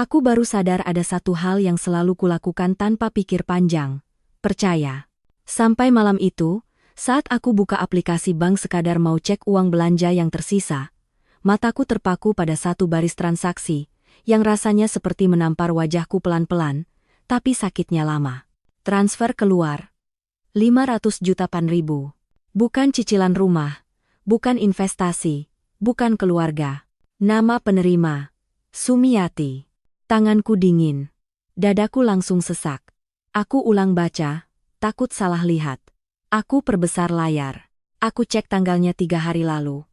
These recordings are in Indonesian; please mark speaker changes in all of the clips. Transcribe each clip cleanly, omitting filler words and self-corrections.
Speaker 1: Aku baru sadar ada satu hal yang selalu kulakukan tanpa pikir panjang. Percaya. Sampai malam itu, saat aku buka aplikasi bank sekadar mau cek uang belanja yang tersisa, mataku terpaku pada satu baris transaksi, yang rasanya seperti menampar wajahku pelan-pelan, tapi sakitnya lama. Transfer keluar. 500 juta pan-ribu. Bukan cicilan rumah, bukan investasi, bukan keluarga. Nama penerima, Sumiati. Tanganku dingin. Dadaku langsung sesak. Aku ulang baca, takut salah lihat. Aku perbesar layar. Aku cek tanggalnya 3 hari lalu.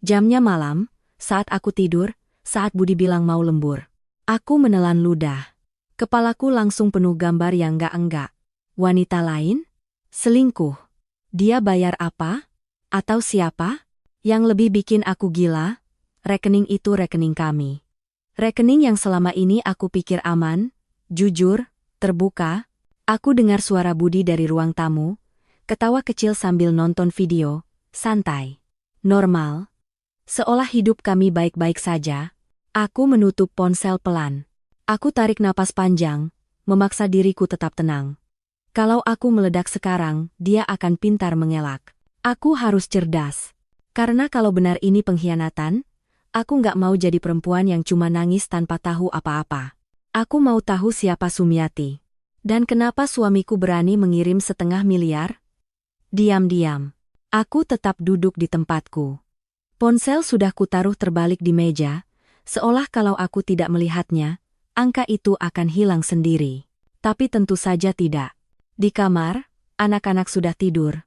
Speaker 1: Jamnya malam, saat aku tidur, saat Budi bilang mau lembur. Aku menelan ludah. Kepalaku langsung penuh gambar yang enggak-enggak. Wanita lain? Selingkuh. Dia bayar apa? Atau siapa? Yang lebih bikin aku gila, rekening itu rekening kami. Rekening yang selama ini aku pikir aman, jujur, terbuka. Aku dengar suara Budi dari ruang tamu, ketawa kecil sambil nonton video, santai. Normal. Seolah hidup kami baik-baik saja. Aku menutup ponsel pelan. Aku tarik napas panjang, memaksa diriku tetap tenang. Kalau aku meledak sekarang, dia akan pintar mengelak. Aku harus cerdas. Karena kalau benar ini pengkhianatan, aku nggak mau jadi perempuan yang cuma nangis tanpa tahu apa-apa. Aku mau tahu siapa Sumiati. Dan kenapa suamiku berani mengirim 500 miliar? Diam-diam. Aku tetap duduk di tempatku. Ponsel sudah kutaruh terbalik di meja, seolah kalau aku tidak melihatnya, angka itu akan hilang sendiri. Tapi tentu saja tidak. Di kamar, anak-anak sudah tidur.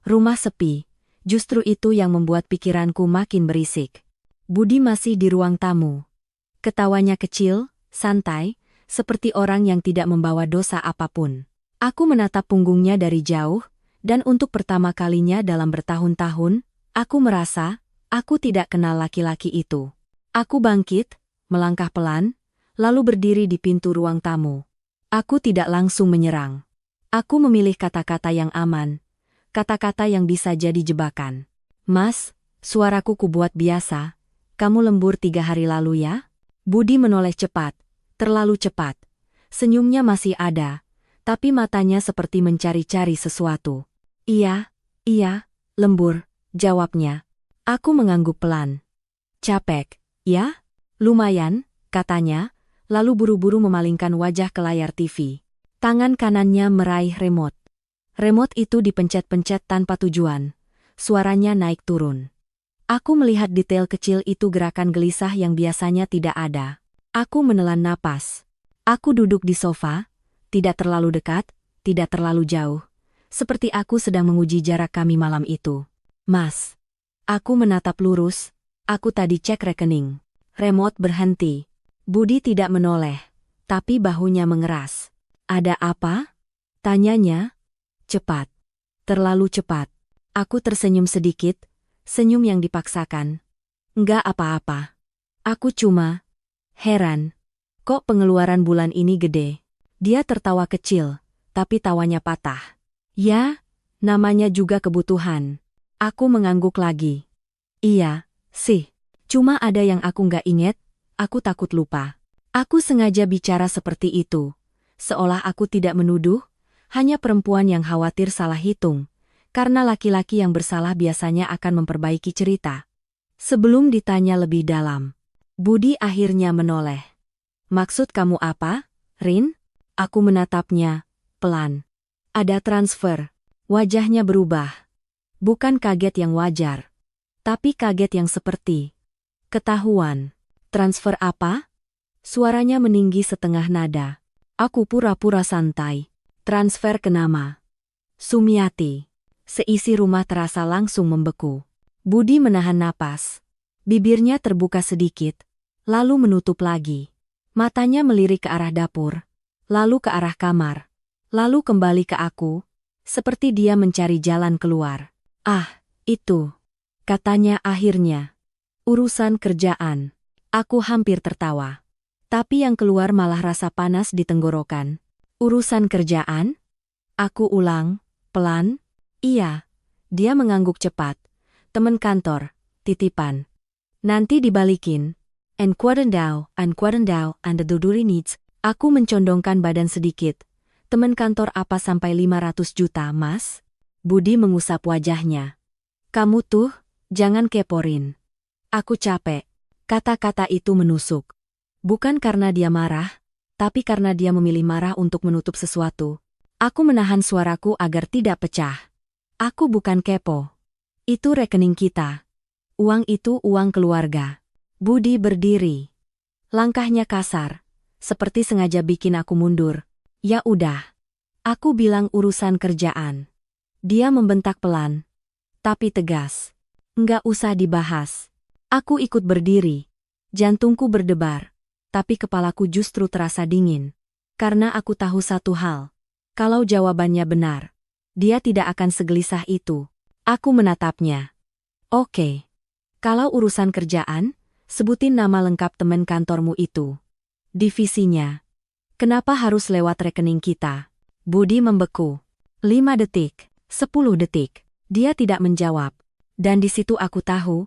Speaker 1: Rumah sepi, justru itu yang membuat pikiranku makin berisik. Budi masih di ruang tamu. Ketawanya kecil, santai, seperti orang yang tidak membawa dosa apapun. Aku menatap punggungnya dari jauh, dan untuk pertama kalinya dalam bertahun-tahun, aku merasa, aku tidak kenal laki-laki itu. Aku bangkit, melangkah pelan, lalu berdiri di pintu ruang tamu. Aku tidak langsung menyerang. Aku memilih kata-kata yang aman, kata-kata yang bisa jadi jebakan. Mas, suaraku kubuat biasa. Kamu lembur 3 hari lalu ya? Budi menoleh cepat, terlalu cepat. Senyumnya masih ada, tapi matanya seperti mencari-cari sesuatu. Iya, lembur, jawabnya. Aku mengangguk pelan. Capek, ya? Lumayan, katanya, lalu buru-buru memalingkan wajah ke layar TV. Tangan kanannya meraih remote. Remote itu dipencet-pencet tanpa tujuan. Suaranya naik turun. Aku melihat detail kecil itu, gerakan gelisah yang biasanya tidak ada. Aku menelan napas. Aku duduk di sofa, tidak terlalu dekat, tidak terlalu jauh. Seperti aku sedang menguji jarak kami malam itu. Mas. Aku menatap lurus, aku tadi cek rekening. Remote berhenti. Budi tidak menoleh, tapi bahunya mengeras. Ada apa? Tanyanya. Cepat. Terlalu cepat. Aku tersenyum sedikit. Senyum yang dipaksakan. Enggak apa-apa. Aku cuma heran. Kok pengeluaran bulan ini gede? Dia tertawa kecil, tapi tawanya patah. Ya, namanya juga kebutuhan. Aku mengangguk lagi. Iya, sih. Cuma ada yang aku nggak inget, aku takut lupa. Aku sengaja bicara seperti itu. Seolah aku tidak menuduh, hanya perempuan yang khawatir salah hitung. Karena laki-laki yang bersalah biasanya akan memperbaiki cerita. Sebelum ditanya lebih dalam, Budi akhirnya menoleh. Maksud kamu apa, Rin? Aku menatapnya, pelan. Ada transfer. Wajahnya berubah. Bukan kaget yang wajar, tapi kaget yang seperti ketahuan. Transfer apa? Suaranya meninggi setengah nada. Aku pura-pura santai. Transfer ke nama Sumiati. Seisi rumah terasa langsung membeku. Budi menahan napas. Bibirnya terbuka sedikit, lalu menutup lagi. Matanya melirik ke arah dapur, lalu ke arah kamar, lalu kembali ke aku, seperti dia mencari jalan keluar. Ah, itu, katanya akhirnya. Urusan kerjaan. Aku hampir tertawa. Tapi yang keluar malah rasa panas di tenggorokan. Urusan kerjaan? Aku ulang, pelan. Iya. Dia mengangguk cepat. Temen kantor, titipan. Nanti dibalikin. And Quadendao, and the Duduri needs. Aku mencondongkan badan sedikit. Temen kantor apa sampai 500 juta, Mas? Budi mengusap wajahnya. Kamu tuh, jangan keporin. Aku capek. Kata-kata itu menusuk. Bukan karena dia marah, tapi karena dia memilih marah untuk menutup sesuatu. Aku menahan suaraku agar tidak pecah. Aku bukan kepo. Itu rekening kita. Uang itu uang keluarga. Budi berdiri. Langkahnya kasar, seperti sengaja bikin aku mundur. Ya udah. Aku bilang urusan kerjaan. Dia membentak pelan, tapi tegas. Nggak usah dibahas. Aku ikut berdiri. Jantungku berdebar, tapi kepalaku justru terasa dingin. Karena aku tahu satu hal. Kalau jawabannya benar, dia tidak akan segelisah itu. Aku menatapnya. Oke. Kalau urusan kerjaan, sebutin nama lengkap teman kantormu itu. Divisinya. Kenapa harus lewat rekening kita? Budi membeku. 5 detik, 10 detik. Dia tidak menjawab. Dan di situ aku tahu,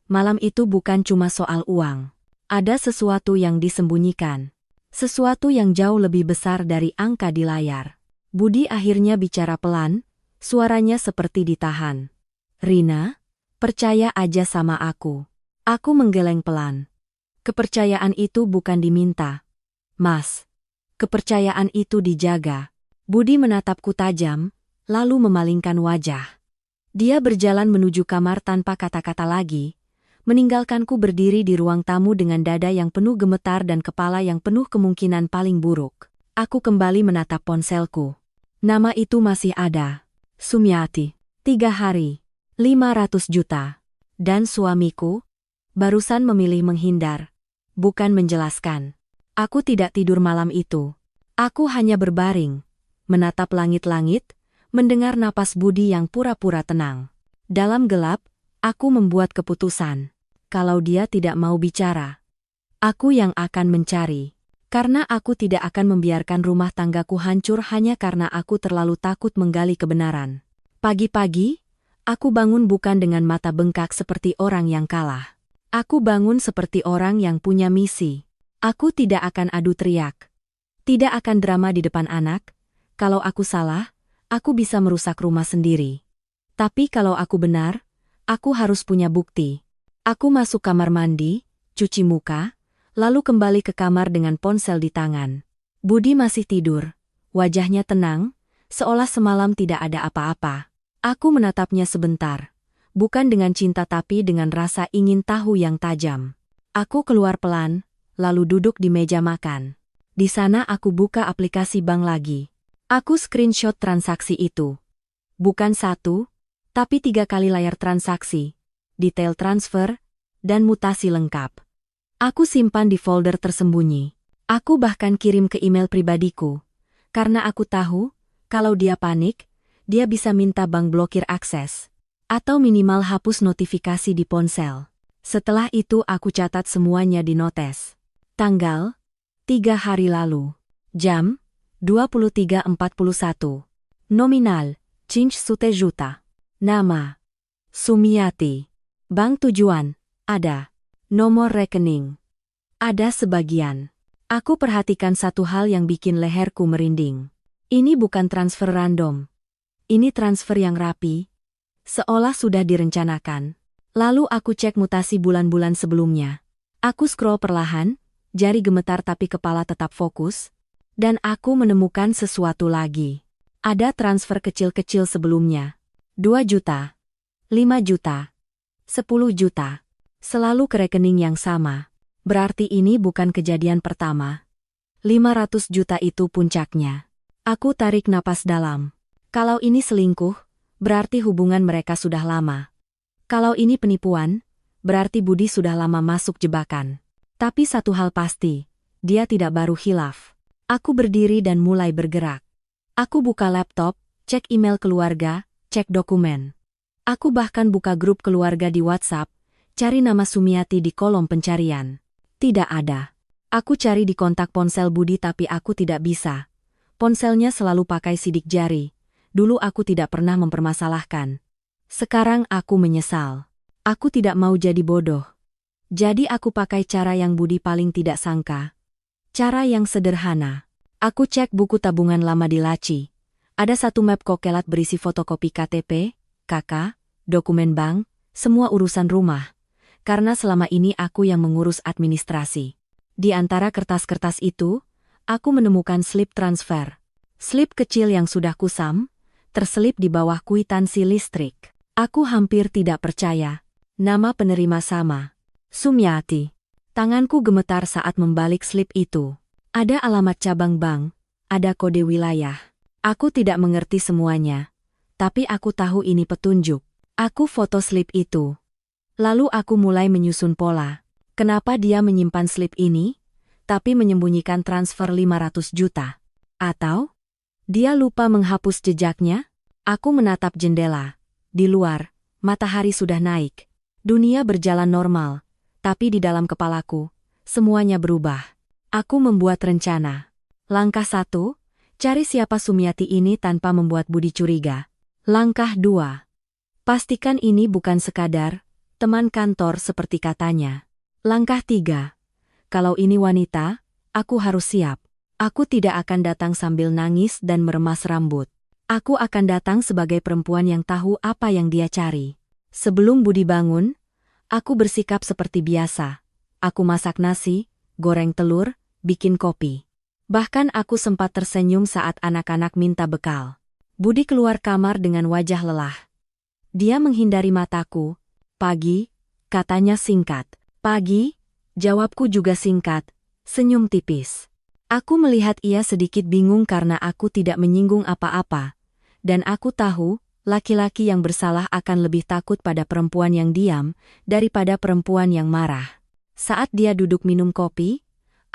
Speaker 1: malam itu bukan cuma soal uang. Ada sesuatu yang disembunyikan. Sesuatu yang jauh lebih besar dari angka di layar. Budi akhirnya bicara pelan, suaranya seperti ditahan. Rina, percaya aja sama aku. Aku menggeleng pelan. Kepercayaan itu bukan diminta. Mas, kepercayaan itu dijaga. Budi menatapku tajam, lalu memalingkan wajah. Dia berjalan menuju kamar tanpa kata-kata lagi, meninggalkanku berdiri di ruang tamu dengan dada yang penuh gemetar dan kepala yang penuh kemungkinan paling buruk. Aku kembali menatap ponselku. Nama itu masih ada. Sumiati. 3 hari. 500 juta. Dan suamiku? Barusan memilih menghindar. Bukan menjelaskan. Aku tidak tidur malam itu. Aku hanya berbaring. Menatap langit-langit, mendengar napas Budi yang pura-pura tenang. Dalam gelap, aku membuat keputusan. Kalau dia tidak mau bicara, aku yang akan mencari. Karena aku tidak akan membiarkan rumah tanggaku hancur hanya karena aku terlalu takut menggali kebenaran. Pagi-pagi, aku bangun bukan dengan mata bengkak seperti orang yang kalah. Aku bangun seperti orang yang punya misi. Aku tidak akan adu teriak. Tidak akan drama di depan anak. Kalau aku salah, aku bisa merusak rumah sendiri. Tapi kalau aku benar, aku harus punya bukti. Aku masuk kamar mandi, cuci muka, lalu kembali ke kamar dengan ponsel di tangan. Budi masih tidur. Wajahnya tenang, seolah semalam tidak ada apa-apa. Aku menatapnya sebentar. Bukan dengan cinta tapi dengan rasa ingin tahu yang tajam. Aku keluar pelan, lalu duduk di meja makan. Di sana aku buka aplikasi bank lagi. Aku screenshot transaksi itu. Bukan 1, tapi 3 kali layar transaksi, detail transfer, dan mutasi lengkap. Aku simpan di folder tersembunyi. Aku bahkan kirim ke email pribadiku. Karena aku tahu, kalau dia panik, dia bisa minta bank blokir akses. Atau minimal hapus notifikasi di ponsel. Setelah itu aku catat semuanya di notes. Tanggal, 3 hari lalu. Jam, 23.41. Nominal, 500 juta. Nama, Sumiati. Bank tujuan, ada. Nomor rekening, ada sebagian. Aku perhatikan satu hal yang bikin leherku merinding. Ini bukan transfer random. Ini transfer yang rapi, seolah sudah direncanakan. Lalu aku cek mutasi bulan-bulan sebelumnya. Aku scroll perlahan, jari gemetar tapi kepala tetap fokus. Dan aku menemukan sesuatu lagi. Ada transfer kecil-kecil sebelumnya. 2 juta, 5 juta, 10 juta. Selalu ke rekening yang sama. Berarti ini bukan kejadian pertama. 500 juta itu puncaknya. Aku tarik napas dalam. Kalau ini selingkuh, berarti hubungan mereka sudah lama. Kalau ini penipuan, berarti Budi sudah lama masuk jebakan. Tapi satu hal pasti, dia tidak baru hilaf. Aku berdiri dan mulai bergerak. Aku buka laptop, cek email keluarga, cek dokumen. Aku bahkan buka grup keluarga di WhatsApp, cari nama Sumiati di kolom pencarian. Tidak ada. Aku cari di kontak ponsel Budi tapi aku tidak bisa. Ponselnya selalu pakai sidik jari. Dulu aku tidak pernah mempermasalahkan. Sekarang aku menyesal. Aku tidak mau jadi bodoh. Jadi aku pakai cara yang Budi paling tidak sangka. Cara yang sederhana. Aku cek buku tabungan lama di laci. Ada satu map kokelat berisi fotokopi KTP, KK, dokumen bank, semua urusan rumah. Karena selama ini aku yang mengurus administrasi. Di antara kertas-kertas itu, aku menemukan slip transfer. Slip kecil yang sudah kusam, terselip di bawah kwitansi listrik. Aku hampir tidak percaya. Nama penerima sama. Sumiati. Tanganku gemetar saat membalik slip itu. Ada alamat cabang bank, ada kode wilayah. Aku tidak mengerti semuanya, tapi aku tahu ini petunjuk. Aku foto slip itu. Lalu aku mulai menyusun pola. Kenapa dia menyimpan slip ini, tapi menyembunyikan transfer 500 juta? Atau dia lupa menghapus jejaknya? Aku menatap jendela. Di luar, matahari sudah naik. Dunia berjalan normal, tapi di dalam kepalaku, semuanya berubah. Aku membuat rencana. Langkah 1, cari siapa Sumiati ini tanpa membuat Budi curiga. Langkah 2, pastikan ini bukan sekadar teman kantor seperti katanya. Langkah 3, kalau ini wanita, aku harus siap. Aku tidak akan datang sambil nangis dan meremas rambut. Aku akan datang sebagai perempuan yang tahu apa yang dia cari. Sebelum Budi bangun, aku bersikap seperti biasa. Aku masak nasi, goreng telur, bikin kopi. Bahkan aku sempat tersenyum saat anak-anak minta bekal. Budi keluar kamar dengan wajah lelah. Dia menghindari mataku. Pagi, katanya singkat. Pagi, jawabku juga singkat, senyum tipis. Aku melihat ia sedikit bingung karena aku tidak menyinggung apa-apa. Dan aku tahu, laki-laki yang bersalah akan lebih takut pada perempuan yang diam daripada perempuan yang marah. Saat dia duduk minum kopi,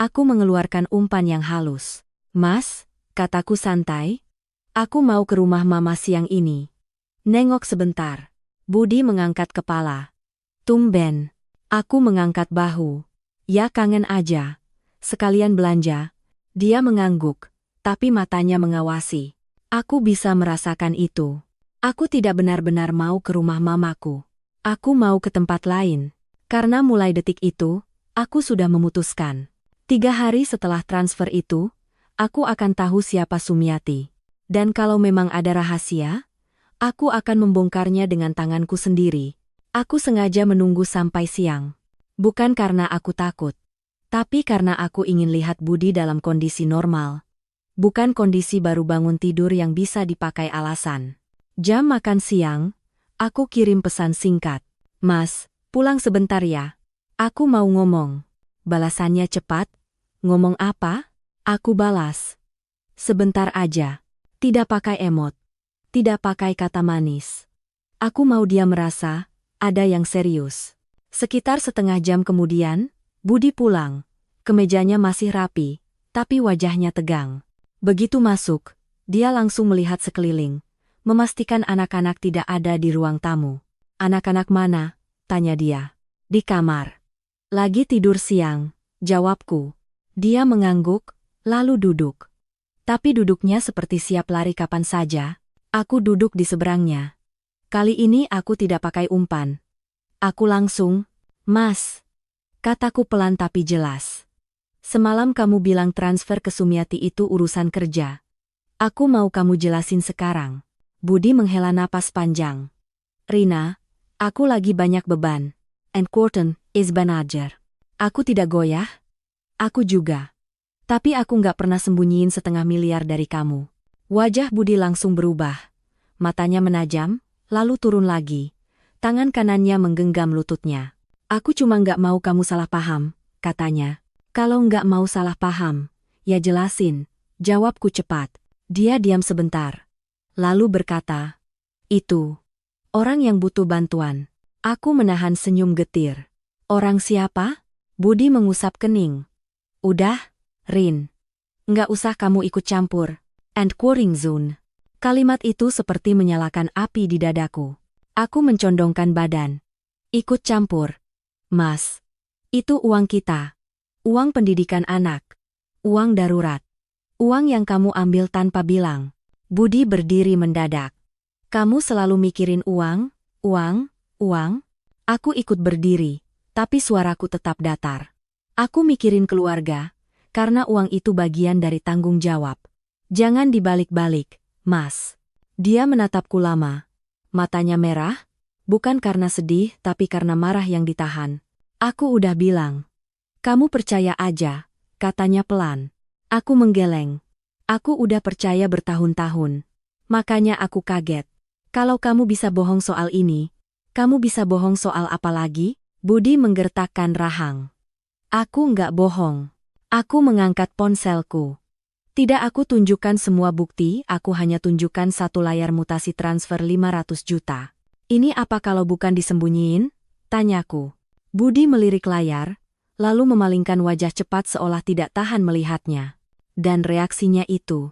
Speaker 1: aku mengeluarkan umpan yang halus. Mas, kataku santai, aku mau ke rumah mama siang ini. Nengok sebentar. Budi mengangkat kepala. Tumben. Aku mengangkat bahu. Ya kangen aja. Sekalian belanja. Dia mengangguk, tapi matanya mengawasi. Aku bisa merasakan itu. Aku tidak benar-benar mau ke rumah mamaku. Aku mau ke tempat lain. Karena mulai detik itu, aku sudah memutuskan. 3 hari setelah transfer itu, aku akan tahu siapa Sumiati. Dan kalau memang ada rahasia, aku akan membongkarnya dengan tanganku sendiri. Aku sengaja menunggu sampai siang. Bukan karena aku takut, tapi karena aku ingin lihat Budi dalam kondisi normal. Bukan kondisi baru bangun tidur yang bisa dipakai alasan. Jam makan siang, aku kirim pesan singkat. Mas, pulang sebentar ya. Aku mau ngomong. Balasannya cepat. Ngomong apa? Aku balas. Sebentar aja. Tidak pakai emot. Tidak pakai kata manis. Aku mau dia merasa ada yang serius. Sekitar setengah jam kemudian, Budi pulang. Kemejanya masih rapi, tapi wajahnya tegang. Begitu masuk, dia langsung melihat sekeliling, memastikan anak-anak tidak ada di ruang tamu. Anak-anak mana? Tanya dia. Di kamar. Lagi tidur siang, jawabku. Dia mengangguk, lalu duduk. Tapi duduknya seperti siap lari kapan saja. Aku duduk di seberangnya. Kali ini aku tidak pakai umpan. Aku langsung, Mas. Kataku pelan tapi jelas. Semalam kamu bilang transfer ke Sumiati itu urusan kerja. Aku mau kamu jelasin sekarang. Budi menghela napas panjang. Rina, aku lagi banyak beban. And Quarton is manager. Aku tidak goyah. Aku juga. Tapi aku nggak pernah sembunyiin 1/2 miliar dari kamu. Wajah Budi langsung berubah. Matanya menajam, lalu turun lagi. Tangan kanannya menggenggam lututnya. Aku cuma nggak mau kamu salah paham, katanya. Kalau nggak mau salah paham, ya jelasin, jawabku cepat. Dia diam sebentar. Lalu berkata, itu. Orang yang butuh bantuan. Aku menahan senyum getir. Orang siapa? Budi mengusap kening. Udah, Rin. Nggak usah kamu ikut campur. And quarring zone. Kalimat itu seperti menyalakan api di dadaku. Aku mencondongkan badan. Ikut campur. Mas. Itu uang kita. Uang pendidikan anak. Uang darurat. Uang yang kamu ambil tanpa bilang. Budi berdiri mendadak. Kamu selalu mikirin uang, uang, uang. Aku ikut berdiri. Tapi suaraku tetap datar. Aku mikirin keluarga, karena uang itu bagian dari tanggung jawab. Jangan dibalik-balik, Mas. Dia menatapku lama. Matanya merah, bukan karena sedih tapi karena marah yang ditahan. Aku udah bilang. Kamu percaya aja, katanya pelan. Aku menggeleng. Aku udah percaya bertahun-tahun. Makanya aku kaget. Kalau kamu bisa bohong soal ini, kamu bisa bohong soal apa lagi? Budi menggertakkan rahang. Aku nggak bohong. Aku mengangkat ponselku. Tidak aku tunjukkan semua bukti, aku hanya tunjukkan satu layar mutasi transfer 500 juta. Ini apa kalau bukan disembunyiin? Tanyaku. Budi melirik layar, lalu memalingkan wajah cepat seolah tidak tahan melihatnya. Dan reaksinya itu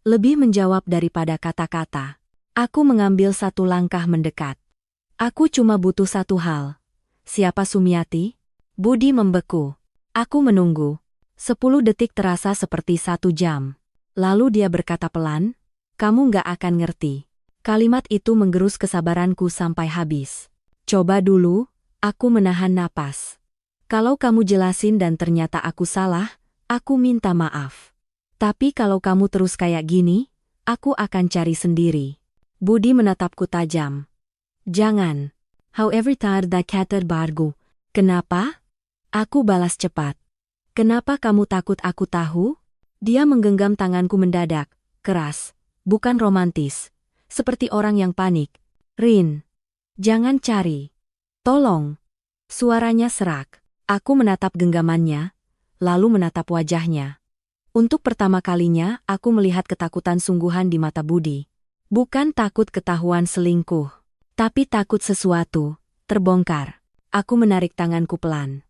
Speaker 1: lebih menjawab daripada kata-kata. Aku mengambil satu langkah mendekat. Aku cuma butuh satu hal. Siapa Sumiati? Budi membeku. Aku menunggu. 10 detik terasa seperti 1 jam. Lalu dia berkata pelan, kamu nggak akan ngerti. Kalimat itu menggerus kesabaranku sampai habis. Coba dulu, aku menahan napas. Kalau kamu jelasin dan ternyata aku salah, aku minta maaf. Tapi kalau kamu terus kayak gini, aku akan cari sendiri. Budi menatapku tajam. Jangan. However tired that cater bargo. Kenapa? Aku balas cepat. Kenapa kamu takut aku tahu? Dia menggenggam tanganku mendadak, keras, bukan romantis. Seperti orang yang panik. Rin. Jangan cari. Tolong. Suaranya serak. Aku menatap genggamannya, lalu menatap wajahnya. Untuk pertama kalinya, aku melihat ketakutan sungguhan di mata Budi. Bukan takut ketahuan selingkuh, tapi takut sesuatu terbongkar. Aku menarik tanganku pelan.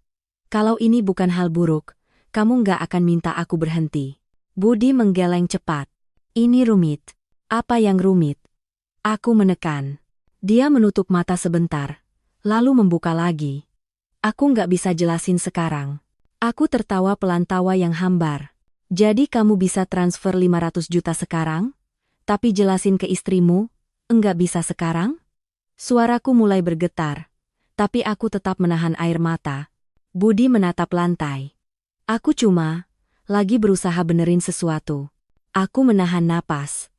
Speaker 1: Kalau ini bukan hal buruk, kamu nggak akan minta aku berhenti. Budi menggeleng cepat. Ini rumit. Apa yang rumit? Aku menekan. Dia menutup mata sebentar, lalu membuka lagi. Aku nggak bisa jelasin sekarang. Aku tertawa pelan, tawa yang hambar. Jadi kamu bisa transfer 500 juta sekarang? Tapi jelasin ke istrimu, enggak bisa sekarang? Suaraku mulai bergetar, tapi aku tetap menahan air mata. Budi menatap lantai. Aku cuma lagi berusaha benerin sesuatu. Aku menahan napas.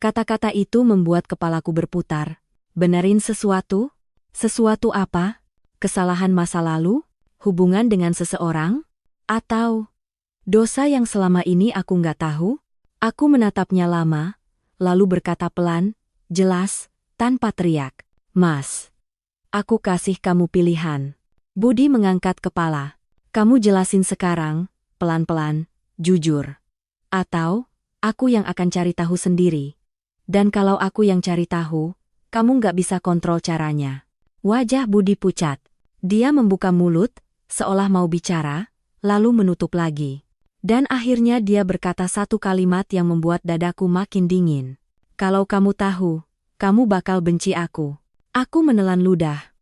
Speaker 1: Kata-kata itu membuat kepalaku berputar. Benerin sesuatu? Sesuatu apa? Kesalahan masa lalu? Hubungan dengan seseorang? Atau dosa yang selama ini aku nggak tahu? Aku menatapnya lama, lalu berkata pelan, jelas, tanpa teriak. Mas, aku kasih kamu pilihan. Budi mengangkat kepala. Kamu jelasin sekarang, pelan-pelan, jujur. Atau, aku yang akan cari tahu sendiri. Dan kalau aku yang cari tahu, kamu nggak bisa kontrol caranya. Wajah Budi pucat. Dia membuka mulut, seolah mau bicara, lalu menutup lagi. Dan akhirnya dia berkata satu kalimat yang membuat dadaku makin dingin. Kalau kamu tahu, kamu bakal benci aku. Aku menelan ludah.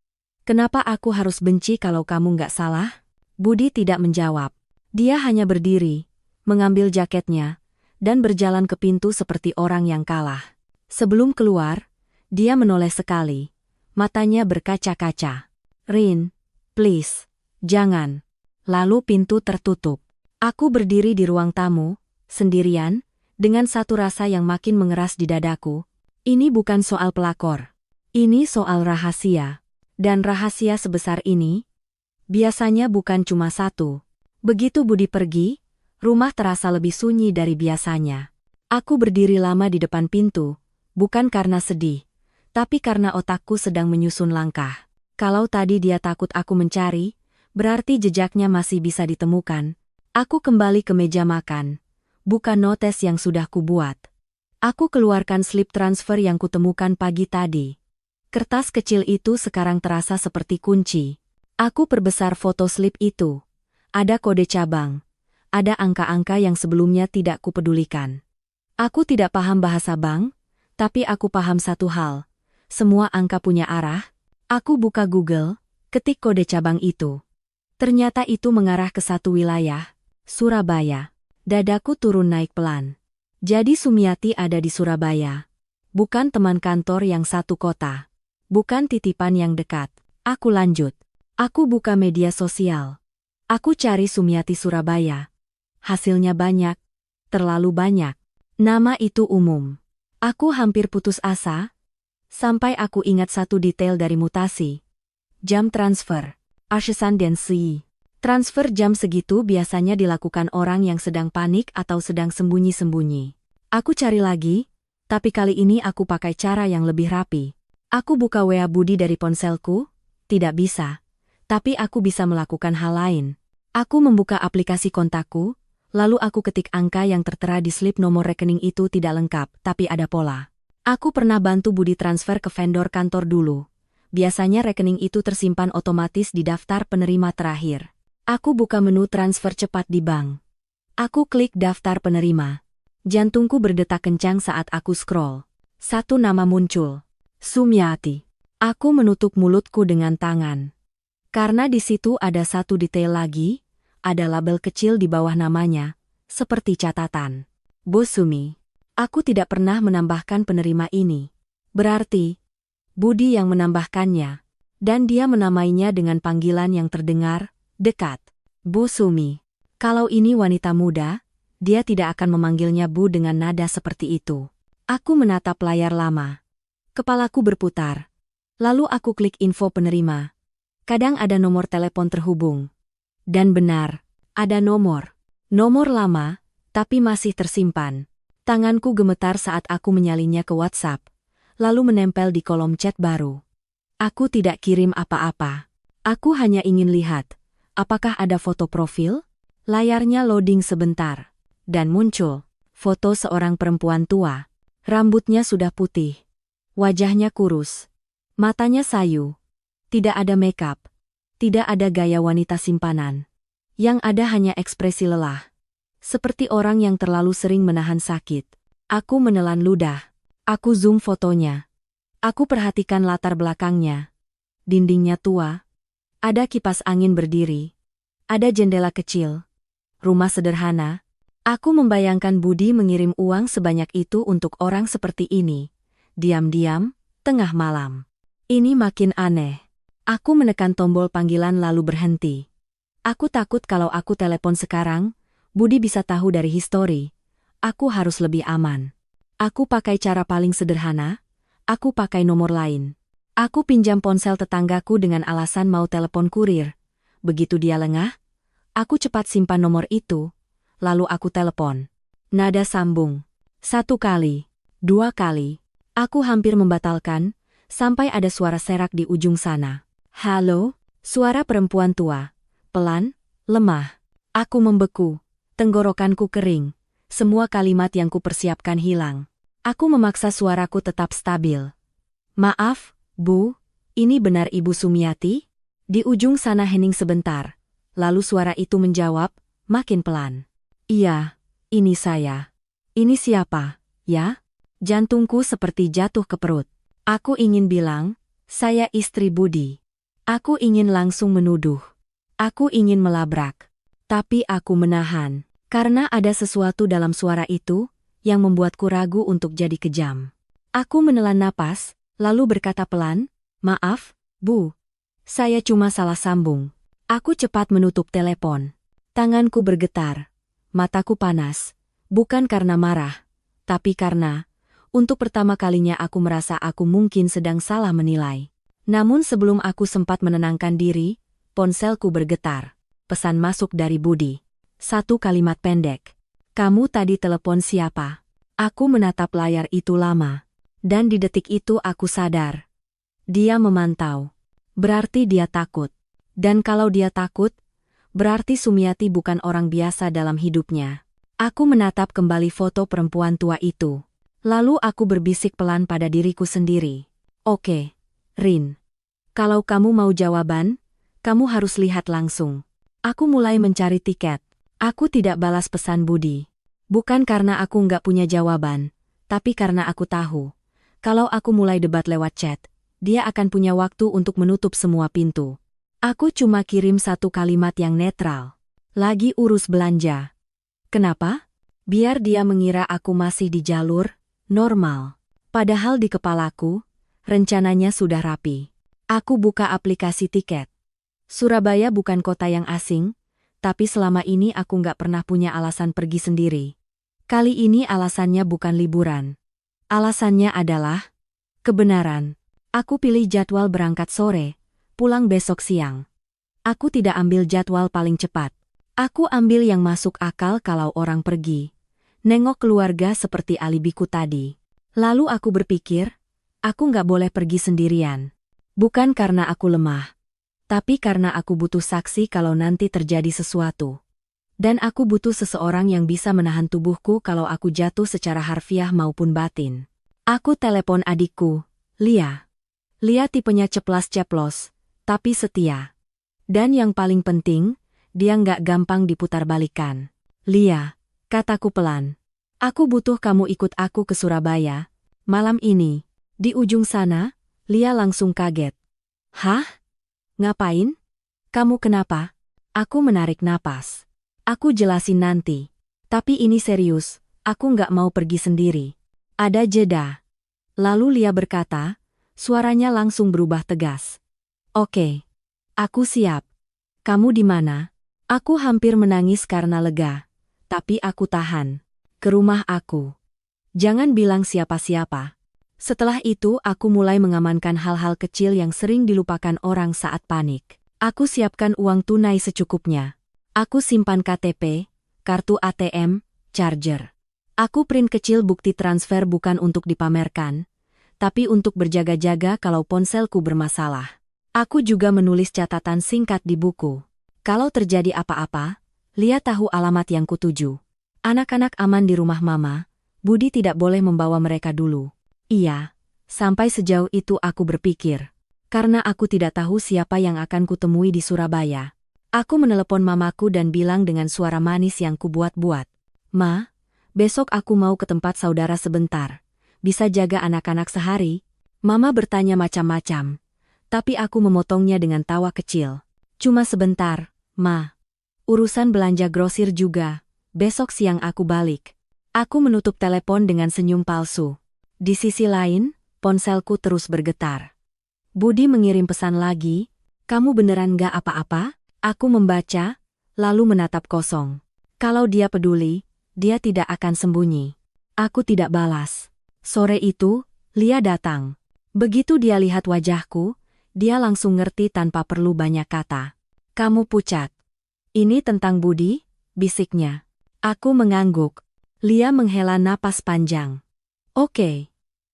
Speaker 1: Kenapa aku harus benci kalau kamu nggak salah? Budi tidak menjawab. Dia hanya berdiri, mengambil jaketnya, dan berjalan ke pintu seperti orang yang kalah. Sebelum keluar, dia menoleh sekali. Matanya berkaca-kaca. Rin, please, jangan. Lalu pintu tertutup. Aku berdiri di ruang tamu, sendirian, dengan satu rasa yang makin mengeras di dadaku. Ini bukan soal pelakor. Ini soal rahasia. Dan rahasia sebesar ini, biasanya bukan cuma satu. Begitu Budi pergi, rumah terasa lebih sunyi dari biasanya. Aku berdiri lama di depan pintu, bukan karena sedih, tapi karena otakku sedang menyusun langkah. Kalau tadi dia takut aku mencari, berarti jejaknya masih bisa ditemukan. Aku kembali ke meja makan. Buka notes yang sudah kubuat. Aku keluarkan slip transfer yang kutemukan pagi tadi. Kertas kecil itu sekarang terasa seperti kunci. Aku perbesar foto slip itu. Ada kode cabang. Ada angka-angka yang sebelumnya tidak kupedulikan. Aku tidak paham bahasa bank, tapi aku paham satu hal. Semua angka punya arah. Aku buka Google, ketik kode cabang itu. Ternyata itu mengarah ke satu wilayah. Surabaya. Dadaku turun naik pelan. Jadi Sumiati ada di Surabaya. Bukan teman kantor yang satu kota. Bukan titipan yang dekat. Aku lanjut. Aku buka media sosial. Aku cari Sumiati Surabaya. Hasilnya banyak. Terlalu banyak. Nama itu umum. Aku hampir putus asa. Sampai aku ingat satu detail dari mutasi. Jam transfer. Ashesan Densi. Transfer jam segitu biasanya dilakukan orang yang sedang panik atau sedang sembunyi-sembunyi. Aku cari lagi, tapi kali ini aku pakai cara yang lebih rapi. Aku buka WA Budi dari ponselku, tidak bisa. Tapi aku bisa melakukan hal lain. Aku membuka aplikasi kontakku, lalu aku ketik angka yang tertera di slip nomor rekening itu tidak lengkap, tapi ada pola. Aku pernah bantu Budi transfer ke vendor kantor dulu. Biasanya rekening itu tersimpan otomatis di daftar penerima terakhir. Aku buka menu transfer cepat di bank. Aku klik daftar penerima. Jantungku berdetak kencang saat aku scroll. Satu nama muncul. Sumiati. Aku menutup mulutku dengan tangan. Karena di situ ada satu detail lagi, ada label kecil di bawah namanya, seperti catatan. Bos Sumi. Aku tidak pernah menambahkan penerima ini. Berarti, Budi yang menambahkannya. Dan dia menamainya dengan panggilan yang terdengar, dekat. Bu Sumi. Kalau ini wanita muda, dia tidak akan memanggilnya Bu dengan nada seperti itu. Aku menatap layar lama. Kepalaku berputar. Lalu aku klik info penerima. Kadang ada nomor telepon terhubung. Dan benar, ada nomor. Nomor lama, tapi masih tersimpan. Tanganku gemetar saat aku menyalinnya ke WhatsApp, lalu menempel di kolom chat baru. Aku tidak kirim apa-apa. Aku hanya ingin lihat, apakah ada foto profil? Layarnya loading sebentar. Dan muncul, foto seorang perempuan tua. Rambutnya sudah putih. Wajahnya kurus. Matanya sayu. Tidak ada makeup. Tidak ada gaya wanita simpanan. Yang ada hanya ekspresi lelah. Seperti orang yang terlalu sering menahan sakit. Aku menelan ludah. Aku zoom fotonya. Aku perhatikan latar belakangnya. Dindingnya tua. Ada kipas angin berdiri. Ada jendela kecil. Rumah sederhana. Aku membayangkan Budi mengirim uang sebanyak itu untuk orang seperti ini. Diam-diam, tengah malam. Ini makin aneh. Aku menekan tombol panggilan lalu berhenti. Aku takut kalau aku telepon sekarang, Budi bisa tahu dari histori. Aku harus lebih aman. Aku pakai cara paling sederhana. Aku pakai nomor lain. Aku pinjam ponsel tetanggaku dengan alasan mau telepon kurir. Begitu dia lengah, aku cepat simpan nomor itu, lalu aku telepon. Nada sambung. 1 kali, 2 kali. Aku hampir membatalkan, sampai ada suara serak di ujung sana. Halo, suara perempuan tua. Pelan, lemah. Aku membeku. Tenggorokanku kering. Semua kalimat yang kupersiapkan hilang. Aku memaksa suaraku tetap stabil. Maaf, Bu, ini benar Ibu Sumiati? Di ujung sana hening sebentar. Lalu suara itu menjawab, makin pelan. Iya, ini saya. Ini siapa, ya? Jantungku seperti jatuh ke perut. Aku ingin bilang, saya istri Budi. Aku ingin langsung menuduh. Aku ingin melabrak. Tapi aku menahan. Karena ada sesuatu dalam suara itu, yang membuatku ragu untuk jadi kejam. Aku menelan napas, lalu berkata pelan, maaf, Bu. Saya cuma salah sambung. Aku cepat menutup telepon. Tanganku bergetar. Mataku panas. Bukan karena marah, tapi karena, untuk pertama kalinya aku merasa aku mungkin sedang salah menilai. Namun sebelum aku sempat menenangkan diri, ponselku bergetar. Pesan masuk dari Budi. 1 kalimat pendek. Kamu tadi telepon siapa? Aku menatap layar itu lama. Dan di detik itu aku sadar. Dia memantau. Berarti dia takut. Dan kalau dia takut, berarti Sumiati bukan orang biasa dalam hidupnya. Aku menatap kembali foto perempuan tua itu. Lalu aku berbisik pelan pada diriku sendiri. Oke, Rin. Kalau kamu mau jawaban, kamu harus lihat langsung. Aku mulai mencari tiket. Aku tidak balas pesan Budi. Bukan karena aku nggak punya jawaban, tapi karena aku tahu. Kalau aku mulai debat lewat chat, dia akan punya waktu untuk menutup semua pintu. Aku cuma kirim 1 kalimat yang netral. Lagi urus belanja. Kenapa? Biar dia mengira aku masih di jalur normal. Padahal di kepalaku, rencananya sudah rapi. Aku buka aplikasi tiket. Surabaya bukan kota yang asing, tapi selama ini aku nggak pernah punya alasan pergi sendiri. Kali ini alasannya bukan liburan. Alasannya adalah kebenaran. Aku pilih jadwal berangkat sore, pulang besok siang. Aku tidak ambil jadwal paling cepat. Aku ambil yang masuk akal kalau orang pergi. Nengok keluarga seperti alibiku tadi. Lalu aku berpikir, aku nggak boleh pergi sendirian. Bukan karena aku lemah, tapi karena aku butuh saksi kalau nanti terjadi sesuatu. Dan aku butuh seseorang yang bisa menahan tubuhku kalau aku jatuh secara harfiah maupun batin. Aku telepon adikku, Lia. Lia tipenya ceplas-ceplos, tapi setia. Dan yang paling penting, dia nggak gampang diputar-balikan. Lia, kataku pelan. Aku butuh kamu ikut aku ke Surabaya. Malam ini. Di ujung sana, Lia langsung kaget. Hah? Ngapain? Kamu kenapa? Aku menarik napas. Aku jelasin nanti. Tapi ini serius, aku nggak mau pergi sendiri. Ada jeda. Lalu Lia berkata, suaranya langsung berubah tegas. Oke. Aku siap. Kamu di mana? Aku hampir menangis karena lega. Tapi aku tahan. Ke rumah aku. Jangan bilang siapa-siapa. Setelah itu aku mulai mengamankan hal-hal kecil yang sering dilupakan orang saat panik. Aku siapkan uang tunai secukupnya. Aku simpan KTP, kartu ATM, charger. Aku print kecil bukti transfer bukan untuk dipamerkan, tapi untuk berjaga-jaga kalau ponselku bermasalah. Aku juga menulis catatan singkat di buku. Kalau terjadi apa-apa, Lia tahu alamat yang kutuju. Anak-anak aman di rumah Mama, Budi tidak boleh membawa mereka dulu. Iya, sampai sejauh itu aku berpikir. Karena aku tidak tahu siapa yang akan kutemui di Surabaya. Aku menelepon mamaku dan bilang dengan suara manis yang kubuat-buat. Ma, besok aku mau ke tempat saudara sebentar. Bisa jaga anak-anak sehari? Mama bertanya macam-macam. Tapi aku memotongnya dengan tawa kecil. Cuma sebentar, Ma. Urusan belanja grosir juga. Besok siang aku balik. Aku menutup telepon dengan senyum palsu. Di sisi lain, ponselku terus bergetar. Budi mengirim pesan lagi, kamu beneran gak apa-apa? Aku membaca, lalu menatap kosong. Kalau dia peduli, dia tidak akan sembunyi. Aku tidak balas. Sore itu, Lia datang. Begitu dia lihat wajahku, dia langsung ngerti tanpa perlu banyak kata. Kamu pucat. Ini tentang Budi? Bisiknya. Aku mengangguk. Lia menghela napas panjang. Oke.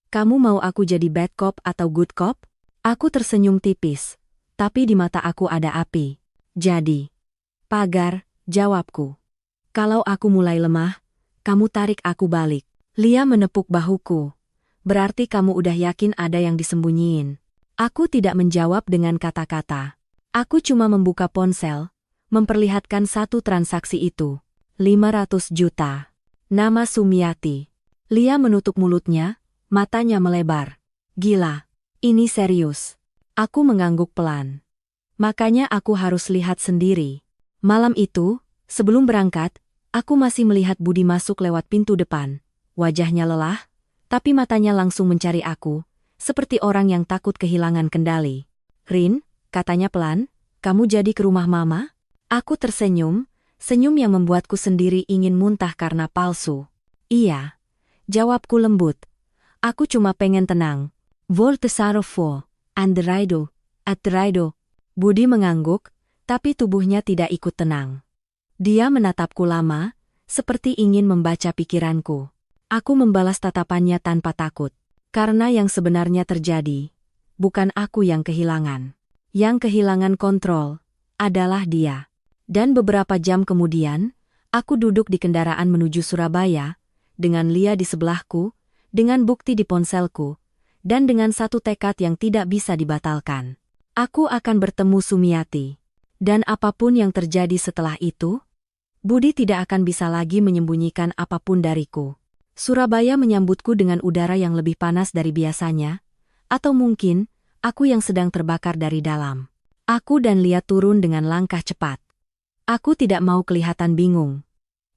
Speaker 1: Kamu mau aku jadi bad cop atau good cop? Aku tersenyum tipis, tapi di mata aku ada api. Jadi, pagar, jawabku. Kalau aku mulai lemah, kamu tarik aku balik. Lia menepuk bahuku. Berarti kamu udah yakin ada yang disembunyiin. Aku tidak menjawab dengan kata-kata. Aku cuma membuka ponsel, memperlihatkan satu transaksi itu. 500 juta. Nama Sumiati. Lia menutup mulutnya. Matanya melebar. Gila, ini serius. Aku mengangguk pelan. Makanya aku harus lihat sendiri. Malam itu, sebelum berangkat, aku masih melihat Budi masuk lewat pintu depan. Wajahnya lelah, tapi matanya langsung mencari aku, seperti orang yang takut kehilangan kendali. Rin, katanya pelan, kamu jadi ke rumah Mama? Aku tersenyum, senyum yang membuatku sendiri ingin muntah karena palsu. Iya, jawabku lembut. Aku cuma pengen tenang. Volte sarofo, andraido, atraido. Budi mengangguk, tapi tubuhnya tidak ikut tenang. Dia menatapku lama, seperti ingin membaca pikiranku. Aku membalas tatapannya tanpa takut. Karena yang sebenarnya terjadi, bukan aku yang kehilangan. Yang kehilangan kontrol, adalah dia. Dan beberapa jam kemudian, aku duduk di kendaraan menuju Surabaya, dengan Lia di sebelahku, dengan bukti di ponselku, dan dengan satu tekad yang tidak bisa dibatalkan. Aku akan bertemu Sumiati. Dan apapun yang terjadi setelah itu, Budi tidak akan bisa lagi menyembunyikan apapun dariku. Surabaya menyambutku dengan udara yang lebih panas dari biasanya, atau mungkin, aku yang sedang terbakar dari dalam. Aku dan Lia turun dengan langkah cepat. Aku tidak mau kelihatan bingung.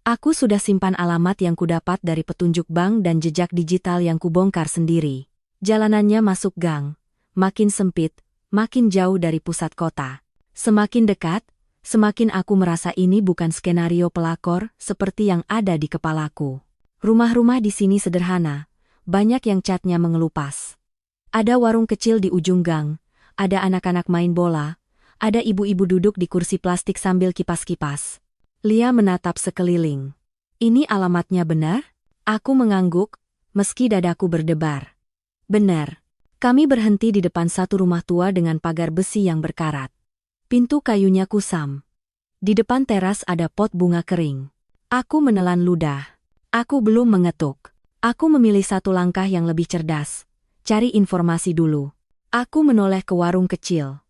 Speaker 1: Aku sudah simpan alamat yang kudapat dari petunjuk bank dan jejak digital yang kubongkar sendiri. Jalanannya masuk gang, makin sempit, makin jauh dari pusat kota. Semakin dekat, semakin aku merasa ini bukan skenario pelakor seperti yang ada di kepalaku. Rumah-rumah di sini sederhana, banyak yang catnya mengelupas. Ada warung kecil di ujung gang, ada anak-anak main bola, ada ibu-ibu duduk di kursi plastik sambil kipas-kipas. Lia menatap sekeliling. Ini alamatnya benar? Aku mengangguk, meski dadaku berdebar. Benar. Kami berhenti di depan satu rumah tua dengan pagar besi yang berkarat. Pintu kayunya kusam. Di depan teras ada pot bunga kering. Aku menelan ludah. Aku belum mengetuk. Aku memilih satu langkah yang lebih cerdas. Cari informasi dulu. Aku menoleh ke warung kecil.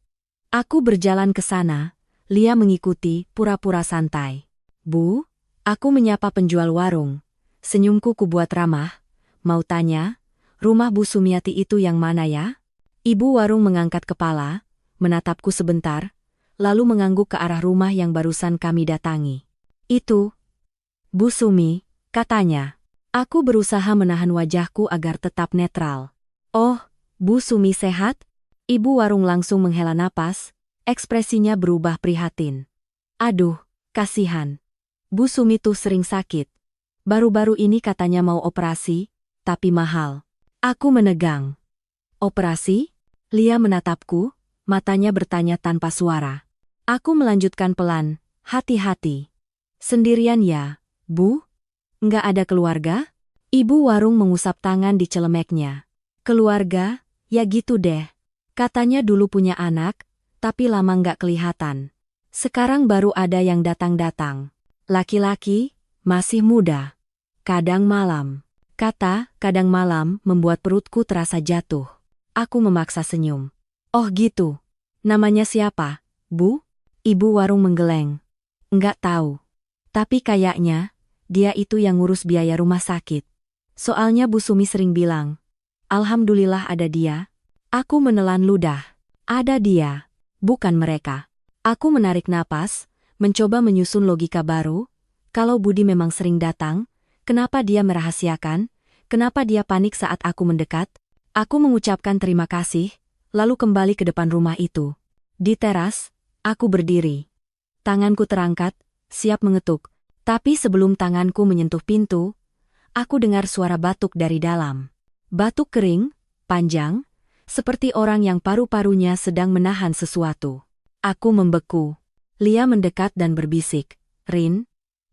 Speaker 1: Aku berjalan ke sana, Lia mengikuti, pura-pura santai. Bu, aku menyapa penjual warung. Senyumku kubuat ramah. Mau tanya, rumah Bu Sumiati itu yang mana ya? Ibu warung mengangkat kepala, menatapku sebentar, lalu mengangguk ke arah rumah yang barusan kami datangi. Itu Bu Sumi, katanya. Aku berusaha menahan wajahku agar tetap netral. Oh, Bu Sumi sehat? Ibu warung langsung menghela napas, ekspresinya berubah prihatin. Aduh, kasihan. Bu Sumi tuh sering sakit. Baru-baru ini katanya mau operasi, tapi mahal. Aku menegang. Operasi? Lia menatapku, matanya bertanya tanpa suara. Aku melanjutkan pelan, hati-hati. Sendirian ya, Bu? Nggak ada keluarga? Ibu warung mengusap tangan di celemeknya. Keluarga? Ya gitu deh. Katanya dulu punya anak, tapi lama nggak kelihatan. Sekarang baru ada yang datang-datang. Laki-laki, masih muda. Kadang malam. Kata, kadang malam membuat perutku terasa jatuh. Aku memaksa senyum. Oh gitu. Namanya siapa, Bu? Ibu warung menggeleng. Nggak tahu. Tapi kayaknya, dia itu yang ngurus biaya rumah sakit. Soalnya Bu Sumi sering bilang, Alhamdulillah ada dia. Aku menelan ludah. Ada dia, bukan mereka. Aku menarik napas, mencoba menyusun logika baru. Kalau Budi memang sering datang, kenapa dia merahasiakan? Kenapa dia panik saat aku mendekat? Aku mengucapkan terima kasih, lalu kembali ke depan rumah itu. Di teras, aku berdiri. Tanganku terangkat, siap mengetuk. Tapi sebelum tanganku menyentuh pintu, aku dengar suara batuk dari dalam. Batuk kering, panjang, seperti orang yang paru-parunya sedang menahan sesuatu. Aku membeku. Lia mendekat dan berbisik, Rin,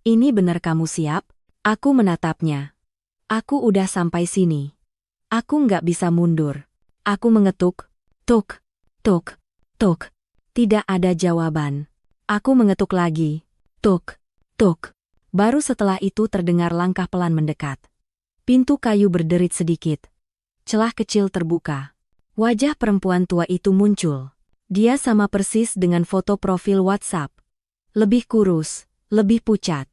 Speaker 1: ini benar kamu siap? Aku menatapnya. Aku udah sampai sini. Aku nggak bisa mundur. Aku mengetuk. Tuk, tuk, tuk. Tidak ada jawaban. Aku mengetuk lagi. Tuk, tuk. Baru setelah itu terdengar langkah pelan mendekat. Pintu kayu berderit sedikit. Celah kecil terbuka. Wajah perempuan tua itu muncul. Dia sama persis dengan foto profil WhatsApp. Lebih kurus, lebih pucat.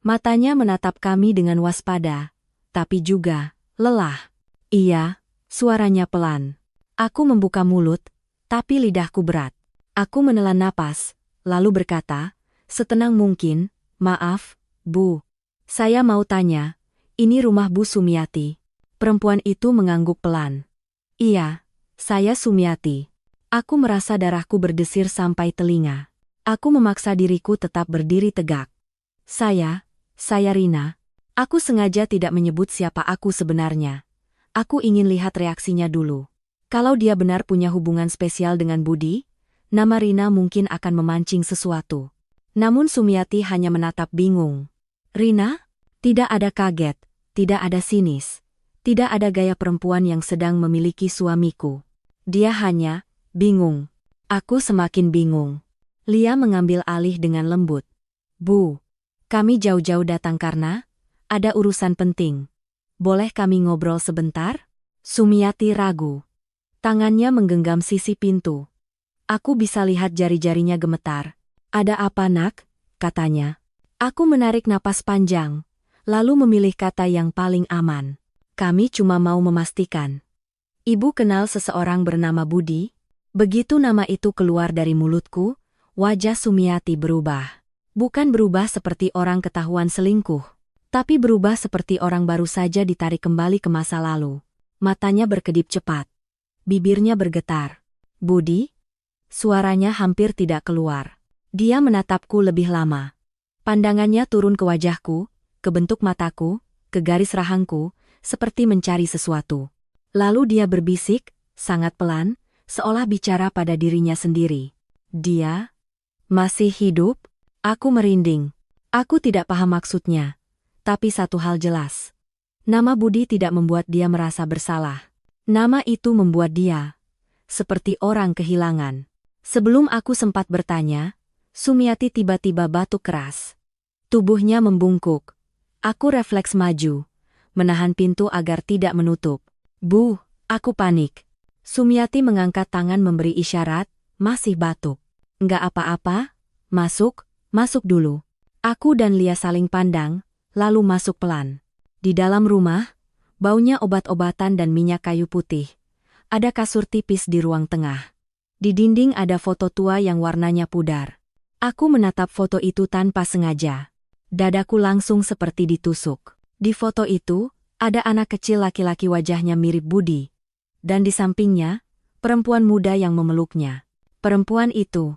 Speaker 1: Matanya menatap kami dengan waspada, tapi juga lelah. Iya, suaranya pelan. Aku membuka mulut, tapi lidahku berat. Aku menelan napas, lalu berkata, setenang mungkin, maaf, Bu. Saya mau tanya, ini rumah Bu Sumiati. Perempuan itu mengangguk pelan. Iya, saya Sumiati. Aku merasa darahku berdesir sampai telinga. Aku memaksa diriku tetap berdiri tegak. Saya Rina. Aku sengaja tidak menyebut siapa aku sebenarnya. Aku ingin lihat reaksinya dulu. Kalau dia benar punya hubungan spesial dengan Budi, nama Rina mungkin akan memancing sesuatu. Namun Sumiati hanya menatap bingung. Rina? Tidak ada kaget, tidak ada sinis. Tidak ada gaya perempuan yang sedang memiliki suamiku. Dia hanya bingung. Aku semakin bingung. Lia mengambil alih dengan lembut. Bu, kami jauh-jauh datang karena ada urusan penting. Boleh kami ngobrol sebentar? Sumiati ragu. Tangannya menggenggam sisi pintu. Aku bisa lihat jari-jarinya gemetar. Ada apa nak? Katanya. Aku menarik napas panjang, lalu memilih kata yang paling aman. Kami cuma mau memastikan. Ibu kenal seseorang bernama Budi? Begitu nama itu keluar dari mulutku, wajah Sumiati berubah. Bukan berubah seperti orang ketahuan selingkuh, tapi berubah seperti orang baru saja ditarik kembali ke masa lalu. Matanya berkedip cepat. Bibirnya bergetar. Budi? Suaranya hampir tidak keluar. Dia menatapku lebih lama. Pandangannya turun ke wajahku, ke bentuk mataku, ke garis rahangku, seperti mencari sesuatu. Lalu dia berbisik, sangat pelan, seolah bicara pada dirinya sendiri. Dia masih hidup? Aku merinding. Aku tidak paham maksudnya. Tapi satu hal jelas. Nama Budi tidak membuat dia merasa bersalah. Nama itu membuat dia seperti orang kehilangan. Sebelum aku sempat bertanya, Sumiati tiba-tiba batuk keras. Tubuhnya membungkuk. Aku refleks maju, menahan pintu agar tidak menutup. Bu, aku panik. Sumiati mengangkat tangan memberi isyarat, masih batuk. Enggak apa-apa, masuk dulu. Aku dan Lia saling pandang, lalu masuk pelan. Di dalam rumah, baunya obat-obatan dan minyak kayu putih. Ada kasur tipis di ruang tengah. Di dinding ada foto tua yang warnanya pudar. Aku menatap foto itu tanpa sengaja. Dadaku langsung seperti ditusuk. Di foto itu, ada anak kecil laki-laki wajahnya mirip Budi. Dan di sampingnya, perempuan muda yang memeluknya. Perempuan itu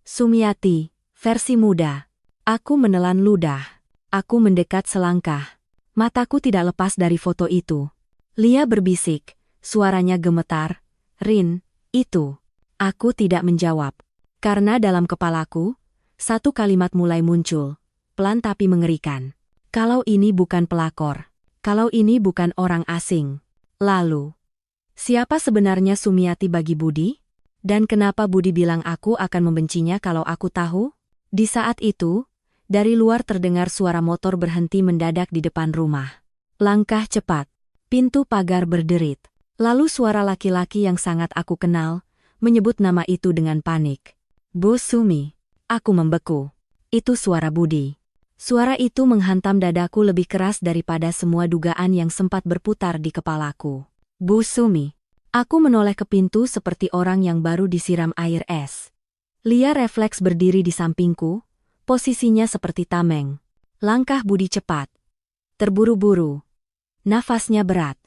Speaker 1: Sumiati, versi muda. Aku menelan ludah. Aku mendekat selangkah. Mataku tidak lepas dari foto itu. Lia berbisik, suaranya gemetar. Rin, itu. Aku tidak menjawab. Karena dalam kepalaku, satu kalimat mulai muncul. Pelan tapi mengerikan. Kalau ini bukan pelakor. Kalau ini bukan orang asing. Lalu, siapa sebenarnya Sumiati bagi Budi? Dan kenapa Budi bilang aku akan membencinya kalau aku tahu? Di saat itu, dari luar terdengar suara motor berhenti mendadak di depan rumah. Langkah cepat. Pintu pagar berderit. Lalu suara laki-laki yang sangat aku kenal, menyebut nama itu dengan panik. Bu Sumi. Aku membeku. Itu suara Budi. Suara itu menghantam dadaku lebih keras daripada semua dugaan yang sempat berputar di kepalaku. Bu Sumi. Aku menoleh ke pintu seperti orang yang baru disiram air es. Lia refleks berdiri di sampingku, posisinya seperti tameng. Langkah Budi cepat. Terburu-buru. Nafasnya berat.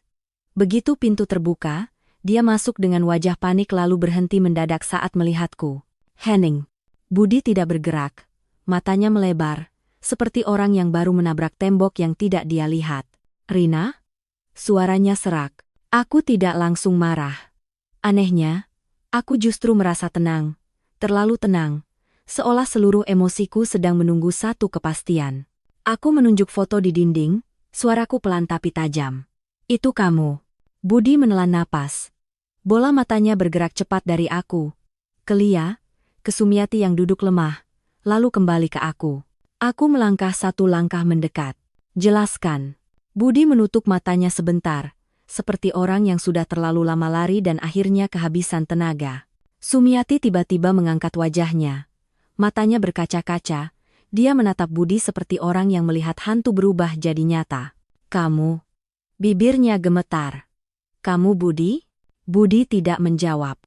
Speaker 1: Begitu pintu terbuka, dia masuk dengan wajah panik lalu berhenti mendadak saat melihatku. Henning. Budi tidak bergerak. Matanya melebar. Seperti orang yang baru menabrak tembok yang tidak dia lihat. Rina? Suaranya serak. Aku tidak langsung marah. Anehnya, aku justru merasa tenang. Terlalu tenang. Seolah seluruh emosiku sedang menunggu satu kepastian. Aku menunjuk foto di dinding, suaraku pelan tapi tajam. Itu kamu. Budi menelan napas. Bola matanya bergerak cepat dari aku. Ke Lia, ke Sumiati yang duduk lemah, lalu kembali ke aku. Aku melangkah satu langkah mendekat. Jelaskan. Budi menutup matanya sebentar, seperti orang yang sudah terlalu lama lari dan akhirnya kehabisan tenaga. Sumiati tiba-tiba mengangkat wajahnya. Matanya berkaca-kaca, dia menatap Budi seperti orang yang melihat hantu berubah jadi nyata. Kamu. Bibirnya gemetar. Kamu Budi? Budi tidak menjawab.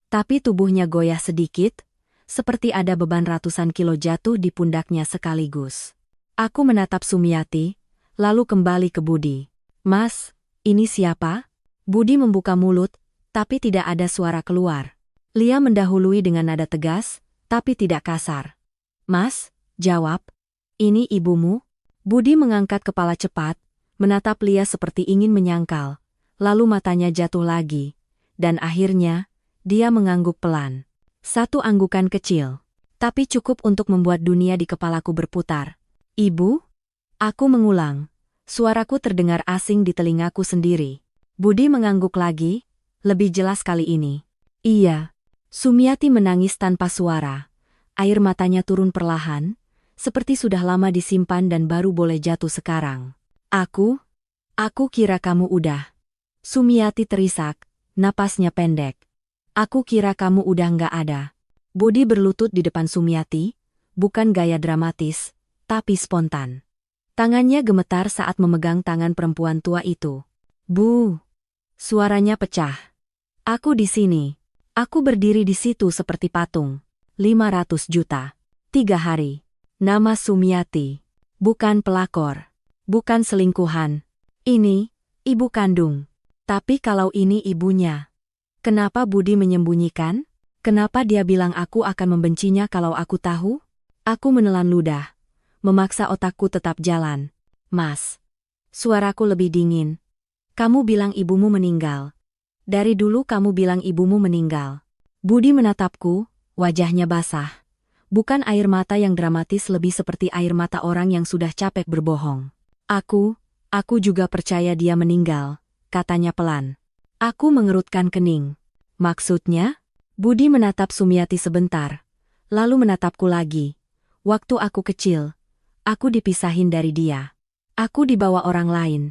Speaker 1: Tapi tubuhnya goyah sedikit, seperti ada beban ratusan kilo jatuh di pundaknya sekaligus. Aku menatap Sumiati, lalu kembali ke Budi. Mas, ini siapa? Budi membuka mulut, tapi tidak ada suara keluar. Lia mendahului dengan nada tegas, tapi tidak kasar. Mas, jawab. Ini ibumu? Budi mengangkat kepala cepat, menatap Lia seperti ingin menyangkal. Lalu matanya jatuh lagi. Dan akhirnya, dia mengangguk pelan. Satu anggukan kecil, tapi cukup untuk membuat dunia di kepalaku berputar. Ibu? Aku mengulang. Suaraku terdengar asing di telingaku sendiri. Budi mengangguk lagi, lebih jelas kali ini. Iya. Sumiati menangis tanpa suara. Air matanya turun perlahan, seperti sudah lama disimpan dan baru boleh jatuh sekarang. Aku kira kamu udah. Sumiati terisak, napasnya pendek. Aku kira kamu udah nggak ada. Budi berlutut di depan Sumiati, bukan gaya dramatis, tapi spontan. Tangannya gemetar saat memegang tangan perempuan tua itu. Bu! Suaranya pecah. Aku di sini. Aku berdiri di situ seperti patung. 500 juta. 3 hari. Nama Sumiati. Bukan pelakor. Bukan selingkuhan. Ini, ibu kandung. Tapi kalau ini ibunya. Kenapa Budi menyembunyikan? Kenapa dia bilang aku akan membencinya kalau aku tahu? Aku menelan ludah, memaksa otakku tetap jalan. Mas. Suaraku lebih dingin. Kamu bilang ibumu meninggal. Dari dulu kamu bilang ibumu meninggal. Budi menatapku, wajahnya basah. Bukan air mata yang dramatis, lebih seperti air mata orang yang sudah capek berbohong. Aku juga percaya dia meninggal, katanya pelan. Aku mengerutkan kening. Maksudnya? Budi menatap Sumiati sebentar, lalu menatapku lagi. Waktu aku kecil, aku dipisahin dari dia. Aku dibawa orang lain,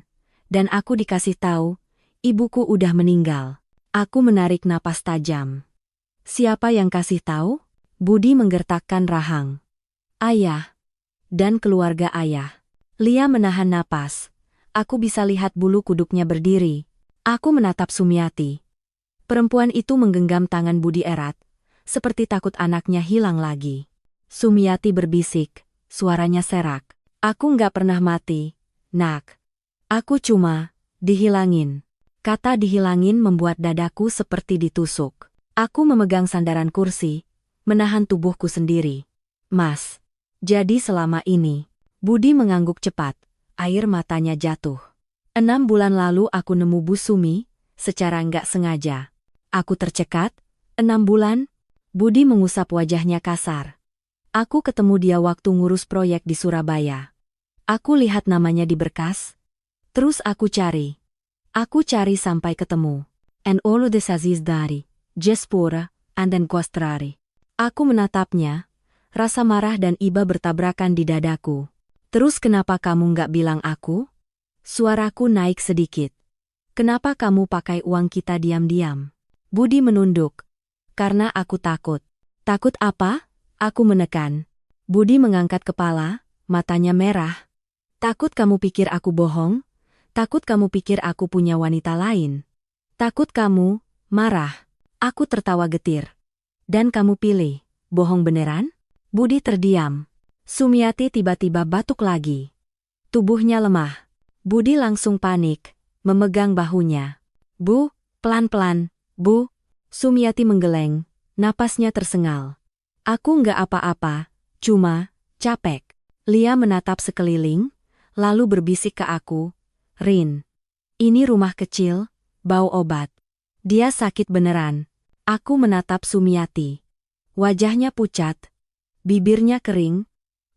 Speaker 1: dan aku dikasih tahu, ibuku udah meninggal. Aku menarik napas tajam. Siapa yang kasih tahu? Budi menggertakkan rahang. Ayah. Dan keluarga ayah. Lia menahan napas. Aku bisa lihat bulu kuduknya berdiri. Aku menatap Sumiati. Perempuan itu menggenggam tangan Budi erat, seperti takut anaknya hilang lagi. Sumiati berbisik, suaranya serak. Aku nggak pernah mati, nak. Aku cuma dihilangin. Kata dihilangin membuat dadaku seperti ditusuk. Aku memegang sandaran kursi, menahan tubuhku sendiri. Mas. Jadi selama ini, Budi mengangguk cepat, air matanya jatuh. 6 bulan lalu aku nemu Bu Sumi, secara nggak sengaja. Aku tercekat, 6 bulan? Budi mengusap wajahnya kasar. Aku ketemu dia waktu ngurus proyek di Surabaya. Aku lihat namanya di berkas. Terus aku cari. Aku cari sampai ketemu. And all the Aziz dari, Jespora, and then Kostrari. Aku menatapnya, rasa marah dan iba bertabrakan di dadaku. Terus kenapa kamu nggak bilang aku? Suaraku naik sedikit. Kenapa kamu pakai uang kita diam-diam? Budi menunduk. Karena aku takut. Takut apa? Aku menekan. Budi mengangkat kepala, matanya merah. Takut kamu pikir aku bohong? Takut kamu pikir aku punya wanita lain? Takut kamu marah? Aku tertawa getir. Dan kamu pilih, bohong beneran? Budi terdiam. Sumiati tiba-tiba batuk lagi. Tubuhnya lemah. Budi langsung panik, memegang bahunya. Bu, pelan-pelan, Bu. Sumiati menggeleng, napasnya tersengal. Aku nggak apa-apa, cuma capek. Lia menatap sekeliling, lalu berbisik ke aku, Rin. Ini rumah kecil, bau obat. Dia sakit beneran. Aku menatap Sumiati. Wajahnya pucat, bibirnya kering,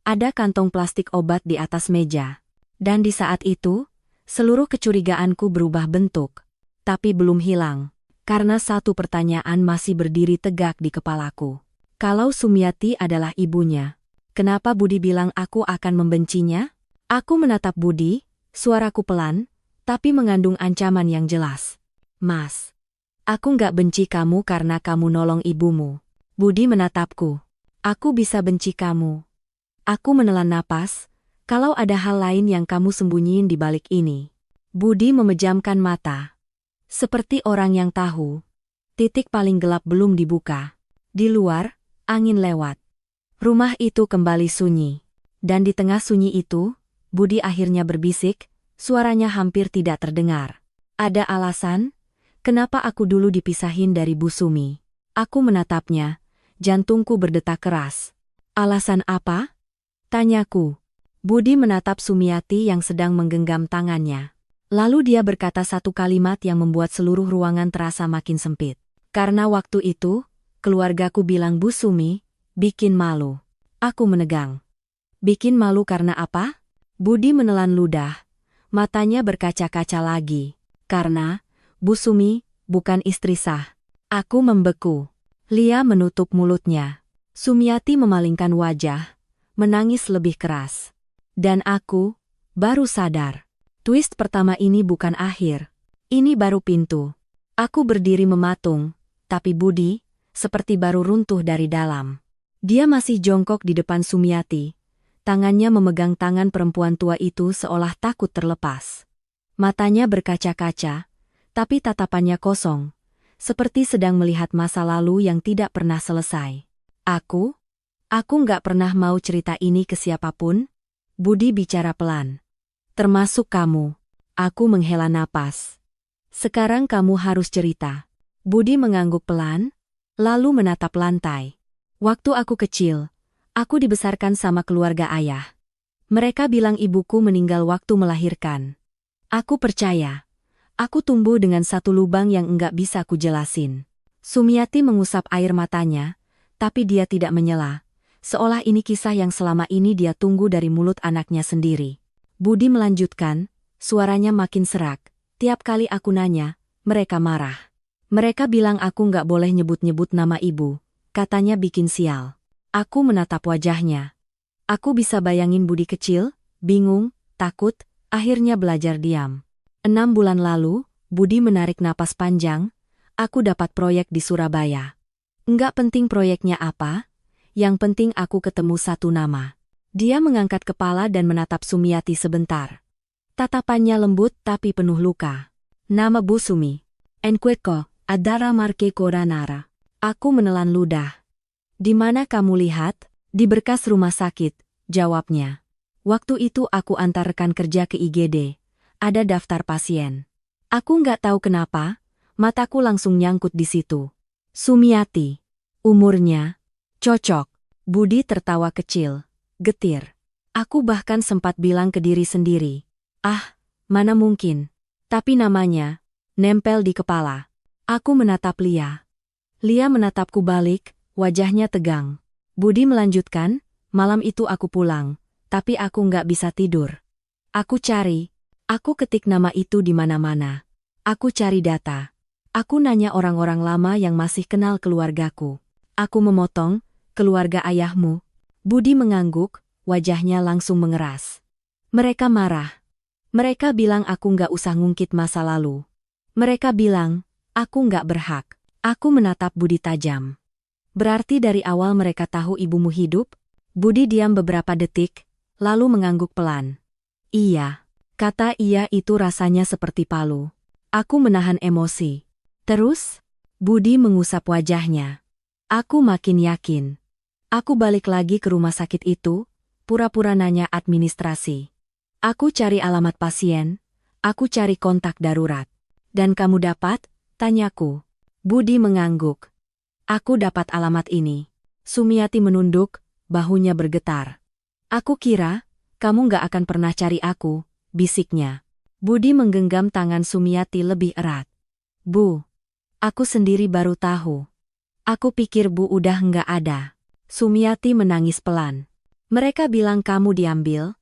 Speaker 1: ada kantong plastik obat di atas meja. Dan di saat itu, seluruh kecurigaanku berubah bentuk, tapi belum hilang. Karena satu pertanyaan masih berdiri tegak di kepalaku. Kalau Sumiati adalah ibunya, kenapa Budi bilang aku akan membencinya? Aku menatap Budi, suaraku pelan, tapi mengandung ancaman yang jelas. Mas, aku nggak benci kamu karena kamu nolong ibumu. Budi menatapku. Aku bisa benci kamu. Aku menelan napas, kalau ada hal lain yang kamu sembunyiin di balik ini. Budi memejamkan mata. Seperti orang yang tahu. Titik paling gelap belum dibuka. Di luar, angin lewat. Rumah itu kembali sunyi. Dan di tengah sunyi itu, Budi akhirnya berbisik, suaranya hampir tidak terdengar. Ada alasan? Kenapa aku dulu dipisahin dari Bu Sumi? Aku menatapnya, jantungku berdetak keras. Alasan apa? Tanyaku. Budi menatap Sumiati yang sedang menggenggam tangannya. Lalu dia berkata satu kalimat yang membuat seluruh ruangan terasa makin sempit. Karena waktu itu, keluargaku bilang Bu Sumi, bikin malu. Aku menegang. Bikin malu karena apa? Budi menelan ludah. Matanya berkaca-kaca lagi. Karena, Bu Sumi, bukan istri sah. Aku membeku. Lia menutup mulutnya. Sumiati memalingkan wajah, menangis lebih keras. Dan aku, baru sadar. Twist pertama ini bukan akhir. Ini baru pintu. Aku berdiri mematung, tapi Budi, seperti baru runtuh dari dalam. Dia masih jongkok di depan Sumiati. Tangannya memegang tangan perempuan tua itu seolah takut terlepas. Matanya berkaca-kaca, tapi tatapannya kosong, seperti sedang melihat masa lalu yang tidak pernah selesai. Aku nggak pernah mau cerita ini ke siapapun. Budi bicara pelan. Termasuk kamu. Aku menghela napas. Sekarang kamu harus cerita. Budi mengangguk pelan. lalu menatap lantai. Waktu aku kecil, aku dibesarkan sama keluarga ayah. Mereka bilang ibuku meninggal waktu melahirkan. Aku percaya. Aku tumbuh dengan satu lubang yang enggak bisa kujelasin. Sumiati mengusap air matanya, tapi dia tidak menyela. Seolah ini kisah yang selama ini dia tunggu dari mulut anaknya sendiri. Budi melanjutkan, suaranya makin serak. Tiap kali aku nanya, mereka marah. Mereka bilang aku nggak boleh nyebut-nyebut nama ibu. Katanya bikin sial. Aku menatap wajahnya. Aku bisa bayangin Budi kecil, bingung, takut, akhirnya belajar diam. 6 bulan lalu, Budi menarik napas panjang. Aku dapat proyek di Surabaya. Enggak penting proyeknya apa, yang penting aku ketemu satu nama. Dia mengangkat kepala dan menatap Sumiati sebentar. Tatapannya lembut tapi penuh luka. Nama Bu Sumi. Enkweko, Adara Marke Koranara. Aku menelan ludah. Di mana kamu lihat? Di berkas rumah sakit, jawabnya. Waktu itu aku antar rekan kerja ke IGD. Ada daftar pasien. Aku nggak tahu kenapa, mataku langsung nyangkut di situ. Sumiati. Umurnya. Cocok. Budi tertawa kecil. Getir. Aku bahkan sempat bilang ke diri sendiri. Ah, mana mungkin. Tapi namanya, nempel di kepala. Aku menatap Lia. Lia menatapku balik, wajahnya tegang. Budi melanjutkan, malam itu aku pulang, tapi aku nggak bisa tidur. Aku cari. Aku ketik nama itu di mana-mana. Aku cari data. Aku nanya orang-orang lama yang masih kenal keluargaku. Aku memotong, keluarga ayahmu. Budi mengangguk, wajahnya langsung mengeras. Mereka marah. Mereka bilang aku nggak usah ngungkit masa lalu. Mereka bilang, aku nggak berhak. Aku menatap Budi tajam. Berarti dari awal mereka tahu ibumu hidup? Budi diam beberapa detik, lalu mengangguk pelan. Iya. Kata iya itu rasanya seperti palu. Aku menahan emosi. Terus? Budi mengusap wajahnya. Aku makin yakin. Aku balik lagi ke rumah sakit itu, pura-pura nanya administrasi. Aku cari alamat pasien, aku cari kontak darurat. Dan kamu dapat? Tanyaku. Budi mengangguk. Aku dapat alamat ini. Sumiati menunduk, bahunya bergetar. Aku kira, kamu nggak akan pernah cari aku, bisiknya. Budi menggenggam tangan Sumiati lebih erat. Bu, aku sendiri baru tahu. Aku pikir Bu udah nggak ada. Sumiati menangis pelan. Mereka bilang kamu diambil.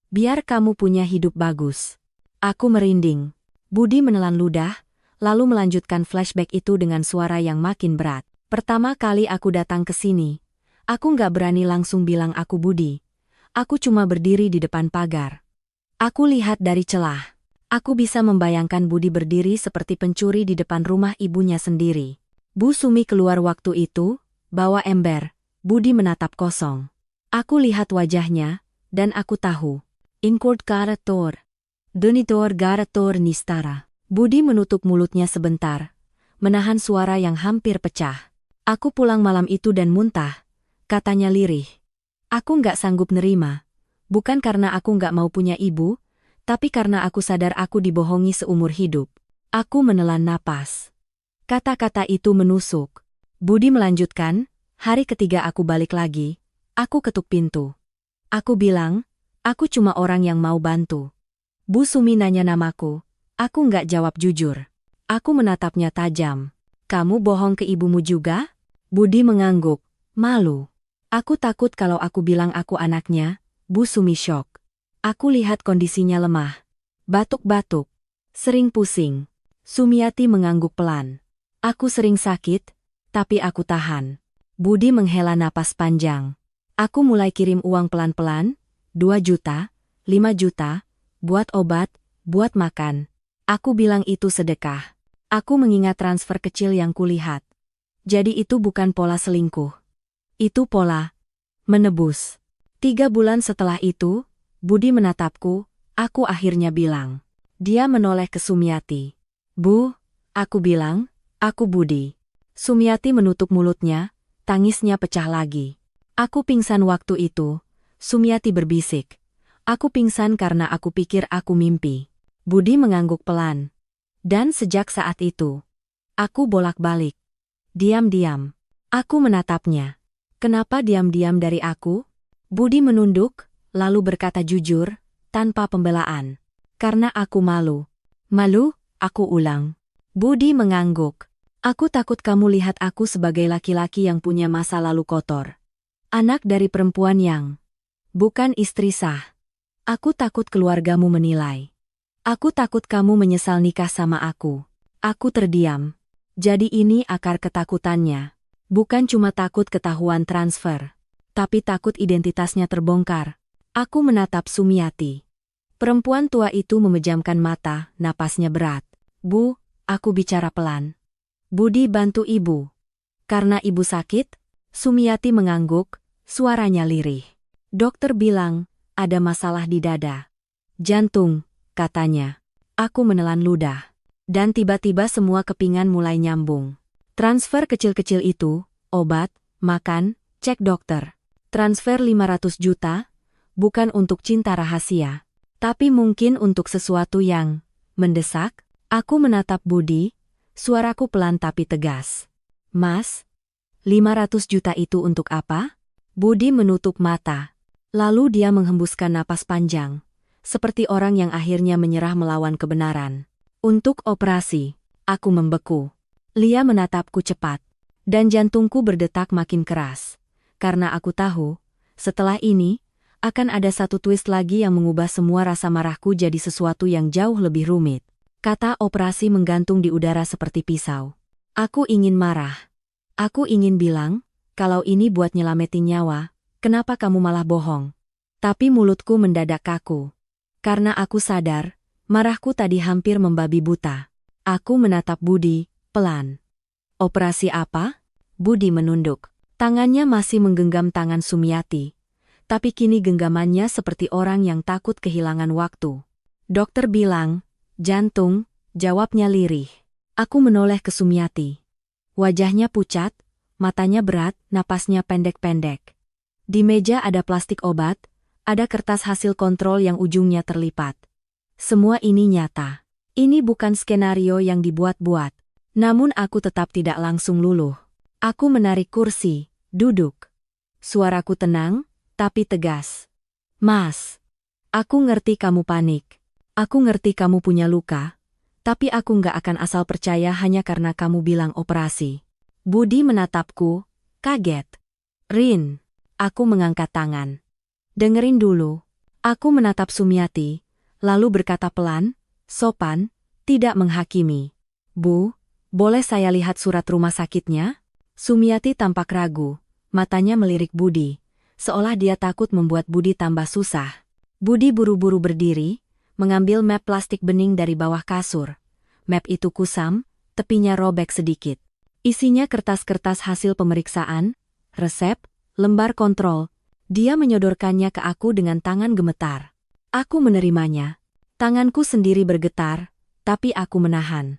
Speaker 1: Biar kamu punya hidup bagus. Aku merinding. Budi menelan ludah, lalu melanjutkan flashback itu dengan suara yang makin berat. Pertama kali aku datang ke sini, aku nggak berani langsung bilang aku Budi. Aku cuma berdiri di depan pagar. Aku lihat dari celah. Aku bisa membayangkan Budi berdiri seperti pencuri di depan rumah ibunya sendiri. Bu Sumi keluar waktu itu, bawa ember. Budi menatap kosong. Aku lihat wajahnya, dan aku tahu. Inkord Garator. Denitor Garator Nistara. Budi menutup mulutnya sebentar, menahan suara yang hampir pecah. Aku pulang malam itu dan muntah, katanya lirih. Aku nggak sanggup nerima. Bukan karena aku nggak mau punya ibu, tapi karena aku sadar aku dibohongi seumur hidup. Aku menelan napas. Kata-kata itu menusuk. Budi melanjutkan, hari ketiga aku balik lagi, aku ketuk pintu. Aku bilang, aku cuma orang yang mau bantu. Bu Sumi nanya namaku, aku nggak jawab jujur. Aku menatapnya tajam. Kamu bohong ke ibumu juga? Budi mengangguk, malu. Aku takut kalau aku bilang aku anaknya. Bu Sumi syok. Aku lihat kondisinya lemah. Batuk-batuk. Sering pusing. Sumiati mengangguk pelan. Aku sering sakit, tapi aku tahan. Budi menghela napas panjang. Aku mulai kirim uang pelan-pelan, 2 juta, 5 juta, buat obat, buat makan. Aku bilang itu sedekah. Aku mengingat transfer kecil yang kulihat. Jadi itu bukan pola selingkuh. Itu pola menebus. 3 bulan setelah itu, Budi menatapku, aku akhirnya bilang. Dia menoleh ke Sumiati. Bu, aku bilang, aku Budi. Sumiati menutup mulutnya, tangisnya pecah lagi. Aku pingsan waktu itu, Sumiati berbisik. Aku pingsan karena aku pikir aku mimpi. Budi mengangguk pelan. Dan sejak saat itu, aku bolak-balik. Diam-diam. Aku menatapnya. Kenapa diam-diam dari aku? Budi menunduk, lalu berkata jujur, tanpa pembelaan. Karena aku malu. Malu? Aku ulang. Budi mengangguk. Aku takut kamu lihat aku sebagai laki-laki yang punya masa lalu kotor. Anak dari perempuan yang bukan istri sah. Aku takut keluargamu menilai. Aku takut kamu menyesal nikah sama aku. Aku terdiam. Jadi ini akar ketakutannya. Bukan cuma takut ketahuan transfer, tapi takut identitasnya terbongkar. Aku menatap Sumiati. Perempuan tua itu memejamkan mata, napasnya berat. Bu, aku bicara pelan. Budi bantu ibu. Karena ibu sakit? Sumiati mengangguk, suaranya lirih. Dokter bilang, ada masalah di dada. Jantung, katanya. Aku menelan ludah. Dan tiba-tiba semua kepingan mulai nyambung. Transfer kecil-kecil itu, obat, makan, cek dokter. Transfer 500 juta, bukan untuk cinta rahasia. Tapi mungkin untuk sesuatu yang mendesak. Aku menatap Budi, suaraku pelan tapi tegas. Mas, 500 juta itu untuk apa? Budi menutup mata. Lalu dia menghembuskan napas panjang, seperti orang yang akhirnya menyerah melawan kebenaran. Untuk operasi, aku membeku. Lia menatapku cepat, dan jantungku berdetak makin keras. Karena aku tahu, setelah ini, akan ada satu twist lagi yang mengubah semua rasa marahku jadi sesuatu yang jauh lebih rumit. Kata operasi menggantung di udara seperti pisau. Aku ingin marah. Aku ingin bilang, kalau ini buat nyelamatin nyawa, kenapa kamu malah bohong? Tapi mulutku mendadak kaku. Karena aku sadar, marahku tadi hampir membabi buta. Aku menatap Budi, pelan. Operasi apa? Budi menunduk. Tangannya masih menggenggam tangan Sumiati. Tapi kini genggamannya seperti orang yang takut kehilangan waktu. Dokter bilang, jantung, jawabnya lirih. Aku menoleh ke Sumiati. Wajahnya pucat, matanya berat, napasnya pendek-pendek. Di meja ada plastik obat, ada kertas hasil kontrol yang ujungnya terlipat. Semua ini nyata. Ini bukan skenario yang dibuat-buat. Namun aku tetap tidak langsung luluh. Aku menarik kursi, duduk. Suaraku tenang, tapi tegas. Mas, aku ngerti kamu panik. Aku ngerti kamu punya luka. Tapi aku nggak akan asal percaya hanya karena kamu bilang operasi. Budi menatapku, kaget. Rin, aku mengangkat tangan. Dengerin dulu. Aku menatap Sumiati, lalu berkata pelan, sopan, tidak menghakimi. Bu, boleh saya lihat surat rumah sakitnya? Sumiati tampak ragu, matanya melirik Budi, seolah dia takut membuat Budi tambah susah. Budi buru-buru berdiri, mengambil map plastik bening dari bawah kasur. Map itu kusam, tepinya robek sedikit. Isinya kertas-kertas hasil pemeriksaan, resep, lembar kontrol. Dia menyodorkannya ke aku dengan tangan gemetar. Aku menerimanya. Tanganku sendiri bergetar, tapi aku menahan.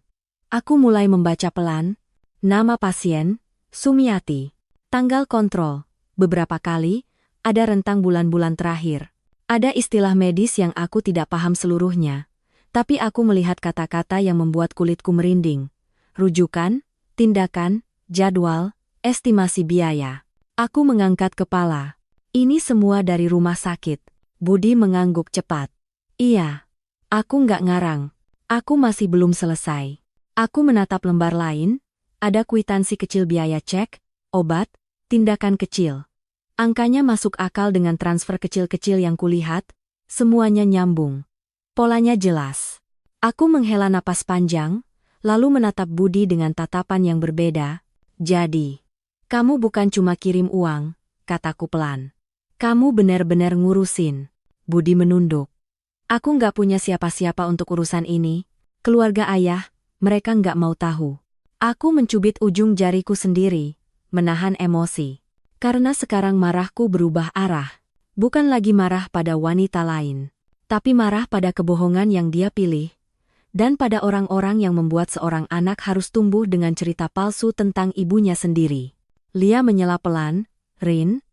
Speaker 1: Aku mulai membaca pelan. Nama pasien, Sumiati. Tanggal kontrol, beberapa kali, ada rentang bulan-bulan terakhir. Ada istilah medis yang aku tidak paham seluruhnya. Tapi aku melihat kata-kata yang membuat kulitku merinding. Rujukan, tindakan, jadwal, estimasi biaya. Aku mengangkat kepala. Ini semua dari rumah sakit. Budi mengangguk cepat. Iya. Aku nggak ngarang. Aku masih belum selesai. Aku menatap lembar lain. Ada kwitansi kecil biaya cek, obat, tindakan kecil. Angkanya masuk akal dengan transfer kecil-kecil yang kulihat. Semuanya nyambung. Polanya jelas. Aku menghela napas panjang, lalu menatap Budi dengan tatapan yang berbeda. Jadi, kamu bukan cuma kirim uang, kataku pelan. Kamu benar-benar ngurusin. Budi menunduk. Aku nggak punya siapa-siapa untuk urusan ini. Keluarga ayah, mereka nggak mau tahu. Aku mencubit ujung jariku sendiri, menahan emosi. Karena sekarang marahku berubah arah. Bukan lagi marah pada wanita lain, tapi marah pada kebohongan yang dia pilih. Dan pada orang-orang yang membuat seorang anak harus tumbuh dengan cerita palsu tentang ibunya sendiri. Lia menyela pelan, Rin,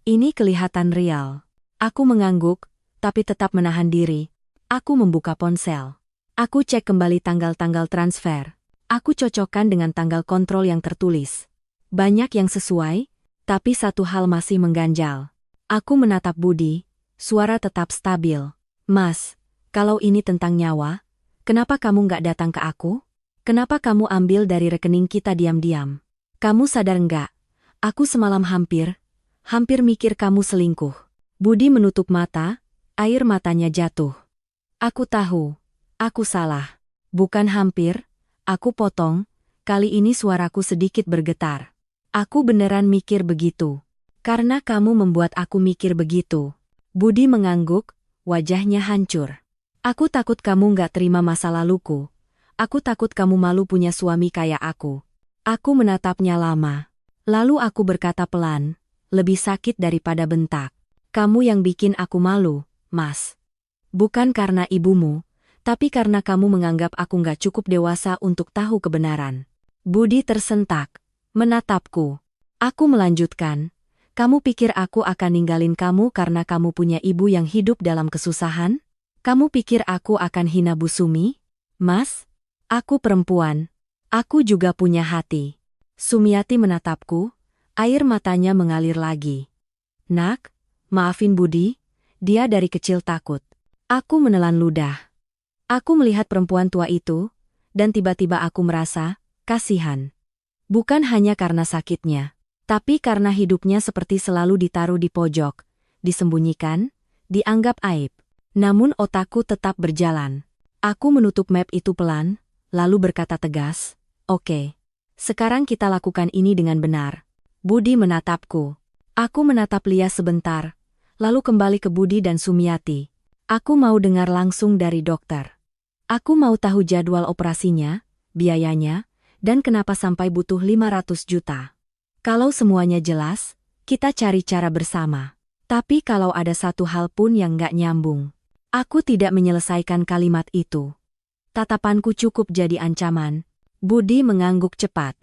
Speaker 1: ini kelihatan real. Aku mengangguk, tapi tetap menahan diri. Aku membuka ponsel. Aku cek kembali tanggal-tanggal transfer. Aku cocokkan dengan tanggal kontrol yang tertulis. Banyak yang sesuai, tapi satu hal masih mengganjal. Aku menatap Budi, suara tetap stabil. Mas, kalau ini tentang nyawa, kenapa kamu nggak datang ke aku? Kenapa kamu ambil dari rekening kita diam-diam? Kamu sadar nggak? Aku semalam hampir mikir kamu selingkuh. Budi menutup mata, air matanya jatuh. Aku tahu, aku salah. Bukan hampir, aku potong, kali ini suaraku sedikit bergetar. Aku beneran mikir begitu. Karena kamu membuat aku mikir begitu. Budi mengangguk, wajahnya hancur. Aku takut kamu nggak terima masa laluku. Aku takut kamu malu punya suami kayak aku. Aku menatapnya lama. Lalu aku berkata pelan, lebih sakit daripada bentak. Kamu yang bikin aku malu, Mas. Bukan karena ibumu, tapi karena kamu menganggap aku nggak cukup dewasa untuk tahu kebenaran. Budi tersentak, menatapku. Aku melanjutkan, kamu pikir aku akan ninggalin kamu karena kamu punya ibu yang hidup dalam kesusahan? Kamu pikir aku akan hina Bu Sumi? Mas, aku perempuan. Aku juga punya hati. Sumiati menatapku, air matanya mengalir lagi. Nak, maafin Budi, dia dari kecil takut. Aku menelan ludah. Aku melihat perempuan tua itu, dan tiba-tiba aku merasa kasihan. Bukan hanya karena sakitnya, tapi karena hidupnya seperti selalu ditaruh di pojok, disembunyikan, dianggap aib. Namun otakku tetap berjalan. Aku menutup map itu pelan, lalu berkata tegas, "Oke, sekarang kita lakukan ini dengan benar." Budi menatapku. Aku menatap Lia sebentar, lalu kembali ke Budi dan Sumiati. Aku mau dengar langsung dari dokter. Aku mau tahu jadwal operasinya, biayanya, dan kenapa sampai butuh 500 juta. Kalau semuanya jelas, kita cari cara bersama. Tapi kalau ada satu hal pun yang nggak nyambung. Aku tidak menyelesaikan kalimat itu. Tatapanku cukup jadi ancaman. Budi mengangguk cepat.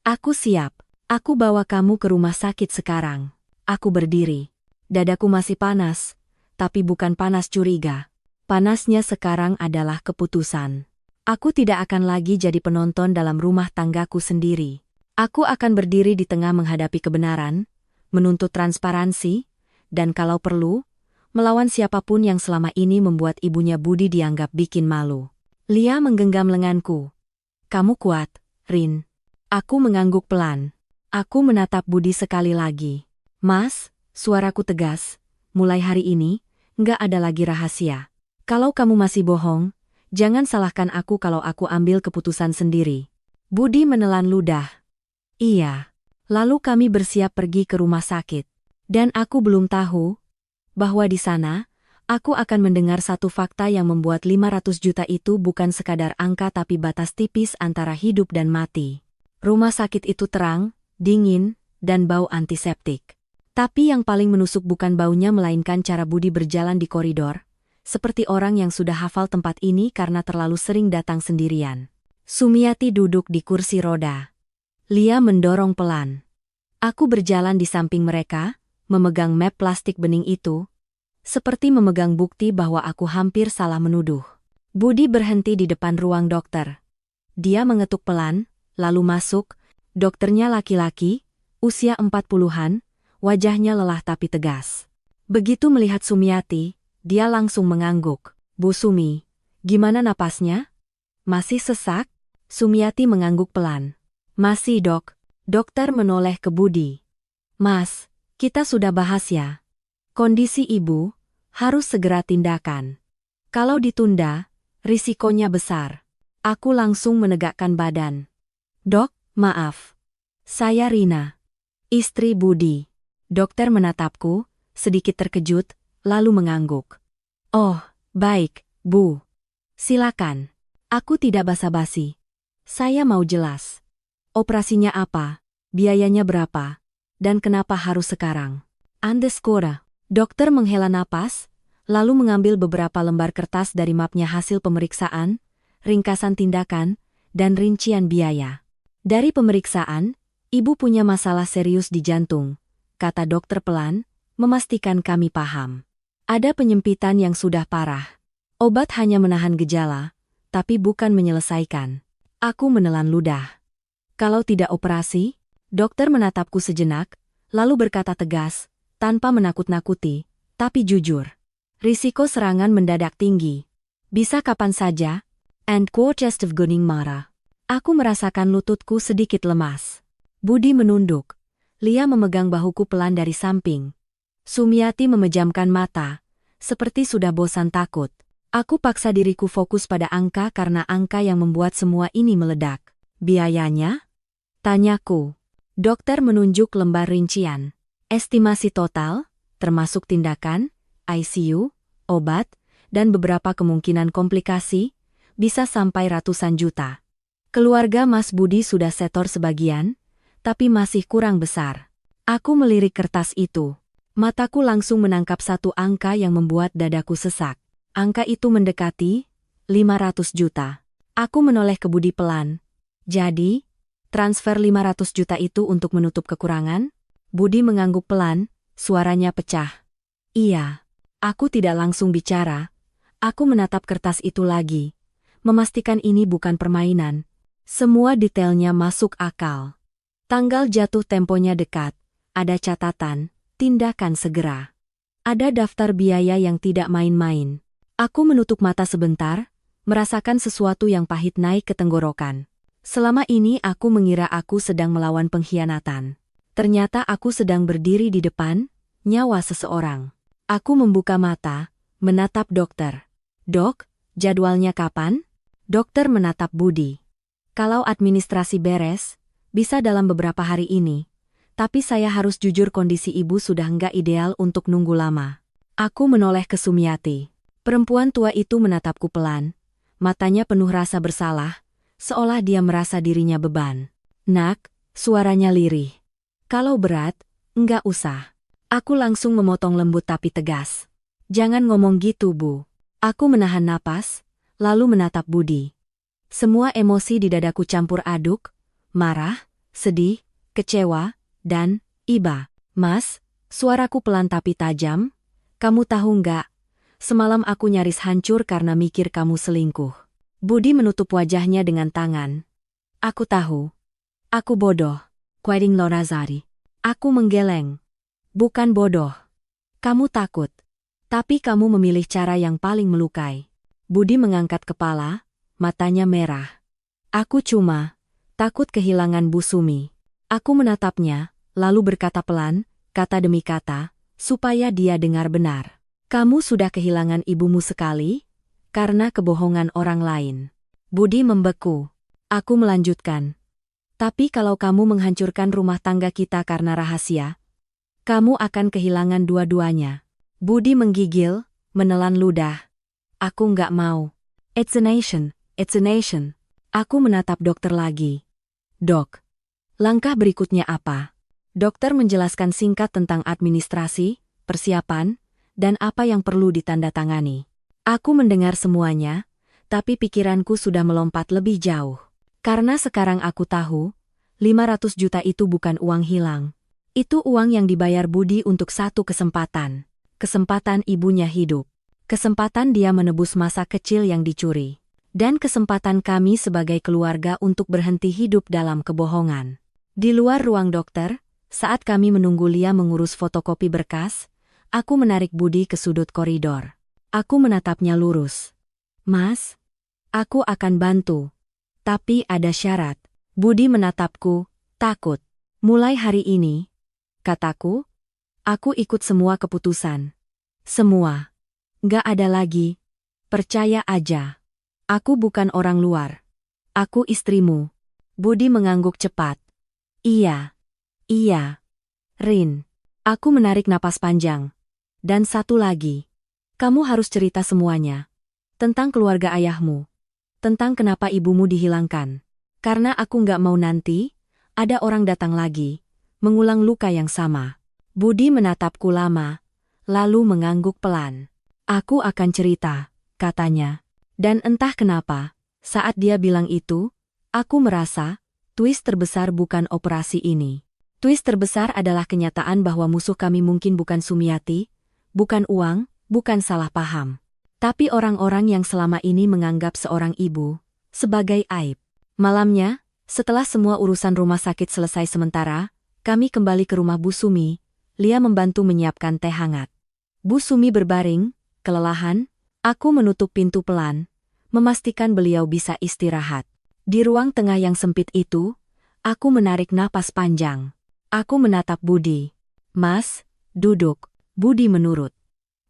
Speaker 1: Aku siap. Aku bawa kamu ke rumah sakit sekarang. Aku berdiri. Dadaku masih panas. Tapi bukan panas curiga. Panasnya sekarang adalah keputusan. Aku tidak akan lagi jadi penonton dalam rumah tanggaku sendiri. Aku akan berdiri di tengah menghadapi kebenaran, menuntut transparansi, dan kalau perlu, melawan siapapun yang selama ini membuat ibunya Budi dianggap bikin malu. Lia menggenggam lenganku. Kamu kuat, Rin. Aku mengangguk pelan. Aku menatap Budi sekali lagi. Mas, suaraku tegas, mulai hari ini, nggak ada lagi rahasia. Kalau kamu masih bohong, jangan salahkan aku kalau aku ambil keputusan sendiri. Budi menelan ludah. Iya. Lalu kami bersiap pergi ke rumah sakit. Dan aku belum tahu bahwa di sana, aku akan mendengar satu fakta yang membuat 500 juta itu bukan sekadar angka tapi batas tipis antara hidup dan mati. Rumah sakit itu terang, dingin, dan bau antiseptik. Tapi yang paling menusuk bukan baunya melainkan cara Budi berjalan di koridor, seperti orang yang sudah hafal tempat ini karena terlalu sering datang sendirian. Sumiati duduk di kursi roda. Lia mendorong pelan. Aku berjalan di samping mereka, memegang map plastik bening itu, seperti memegang bukti bahwa aku hampir salah menuduh. Budi berhenti di depan ruang dokter. Dia mengetuk pelan, lalu masuk. Dokternya laki-laki, usia 40-an, wajahnya lelah tapi tegas. Begitu melihat Sumiati, dia langsung mengangguk. Bu Sumi, gimana napasnya? Masih sesak? Sumiati mengangguk pelan. Masih dok. Dokter menoleh ke Budi. Mas, kita sudah bahas ya. Kondisi ibu harus segera tindakan. Kalau ditunda, risikonya besar. Aku langsung menegakkan badan. Dok, maaf. Saya Rina, istri Budi. Dokter menatapku, sedikit terkejut, lalu mengangguk. Oh, baik, Bu. Silakan. Aku tidak basa-basi. Saya mau jelas. Operasinya apa? Biayanya berapa? Dan kenapa harus sekarang? Andeskora. Dokter menghela napas, lalu mengambil beberapa lembar kertas dari mapnya hasil pemeriksaan, ringkasan tindakan, dan rincian biaya. Dari pemeriksaan, ibu punya masalah serius di jantung, kata dokter pelan, memastikan kami paham. Ada penyempitan yang sudah parah. Obat hanya menahan gejala, tapi bukan menyelesaikan. Aku menelan ludah. Kalau tidak operasi, Dokter menatapku sejenak, lalu berkata tegas, tanpa menakut-nakuti, tapi jujur. Risiko serangan mendadak tinggi. Bisa kapan saja, and chest of Gunning marah. Aku merasakan lututku sedikit lemas. Budi menunduk. Lia memegang bahuku pelan dari samping. Sumiati memejamkan mata, seperti sudah bosan takut. Aku paksa diriku fokus pada angka karena angka yang membuat semua ini meledak. Biayanya? Tanyaku. Dokter menunjuk lembar rincian. Estimasi total, termasuk tindakan, ICU, obat, dan beberapa kemungkinan komplikasi, bisa sampai ratusan juta. Keluarga Mas Budi sudah setor sebagian, tapi masih kurang besar. Aku melirik kertas itu. Mataku langsung menangkap satu angka yang membuat dadaku sesak. Angka itu mendekati 500 juta. Aku menoleh ke Budi pelan. Jadi, transfer 500 juta itu untuk menutup kekurangan? Budi mengangguk pelan, suaranya pecah. Iya. Aku tidak langsung bicara. Aku menatap kertas itu lagi. Memastikan ini bukan permainan. Semua detailnya masuk akal. Tanggal jatuh temponya dekat. Ada catatan, tindakan segera. Ada daftar biaya yang tidak main-main. Aku menutup mata sebentar, merasakan sesuatu yang pahit naik ke tenggorokan. Selama ini aku mengira aku sedang melawan pengkhianatan. Ternyata aku sedang berdiri di depan nyawa seseorang. Aku membuka mata, menatap dokter. Dok, jadwalnya kapan? Dokter menatap Budi. Kalau administrasi beres, bisa dalam beberapa hari ini. Tapi saya harus jujur kondisi ibu sudah nggak ideal untuk nunggu lama. Aku menoleh ke Sumiati. Perempuan tua itu menatapku pelan. Matanya penuh rasa bersalah, seolah dia merasa dirinya beban. Nak, suaranya lirih. Kalau berat, enggak usah. Aku langsung memotong lembut tapi tegas. Jangan ngomong gitu, Bu. Aku menahan napas, lalu menatap Budi. Semua emosi di dadaku campur aduk, marah, sedih, kecewa, dan iba. Mas, suaraku pelan tapi tajam. Kamu tahu nggak? Semalam aku nyaris hancur karena mikir kamu selingkuh. Budi menutup wajahnya dengan tangan. Aku tahu. Aku bodoh. Quiding Lorazari. Aku menggeleng. Bukan bodoh. Kamu takut. Tapi kamu memilih cara yang paling melukai. Budi mengangkat kepala, matanya merah. Aku cuma takut kehilangan Bu Sumi. Aku menatapnya, lalu berkata pelan, kata demi kata, supaya dia dengar benar. Kamu sudah kehilangan ibumu sekali? Karena kebohongan orang lain. Budi membeku. Aku melanjutkan. Tapi kalau kamu menghancurkan rumah tangga kita karena rahasia, kamu akan kehilangan dua-duanya. Budi menggigil, menelan ludah. Aku nggak mau. It's a nation, it's a nation. Aku menatap dokter lagi. Dok, langkah berikutnya apa? Dokter menjelaskan singkat tentang administrasi, persiapan, dan apa yang perlu ditandatangani. Aku mendengar semuanya, tapi pikiranku sudah melompat lebih jauh. Karena sekarang aku tahu, 500 juta itu bukan uang hilang. Itu uang yang dibayar Budi untuk satu kesempatan. Kesempatan ibunya hidup. Kesempatan dia menebus masa kecil yang dicuri. Dan kesempatan kami sebagai keluarga untuk berhenti hidup dalam kebohongan. Di luar ruang dokter, saat kami menunggu Lia mengurus fotokopi berkas, aku menarik Budi ke sudut koridor. Aku menatapnya lurus. Mas, aku akan bantu. Tapi ada syarat. Budi menatapku, takut. Mulai hari ini, kataku, aku ikut semua keputusan. Semua. Nggak ada lagi. Percaya aja. Aku bukan orang luar. Aku istrimu. Budi mengangguk cepat. Iya. Iya. Rin. Aku menarik napas panjang. Dan satu lagi. Kamu harus cerita semuanya. Tentang keluarga ayahmu. Tentang kenapa ibumu dihilangkan. Karena aku nggak mau nanti, ada orang datang lagi, mengulang luka yang sama. Budi menatapku lama, lalu mengangguk pelan. Aku akan cerita, katanya. Dan entah kenapa, saat dia bilang itu, aku merasa, twist terbesar bukan operasi ini. Twist terbesar adalah kenyataan bahwa musuh kami mungkin bukan Sumiati, bukan uang, bukan salah paham. Tapi orang-orang yang selama ini menganggap seorang ibu sebagai aib. Malamnya, Setelah semua urusan rumah sakit selesai sementara, kami kembali ke rumah Bu Sumi. Lia membantu menyiapkan teh hangat. Bu Sumi berbaring, kelelahan. Aku menutup pintu pelan, memastikan beliau bisa istirahat. Di ruang tengah yang sempit itu, aku menarik napas panjang. Aku menatap Budi. "Mas, duduk." Budi menurut.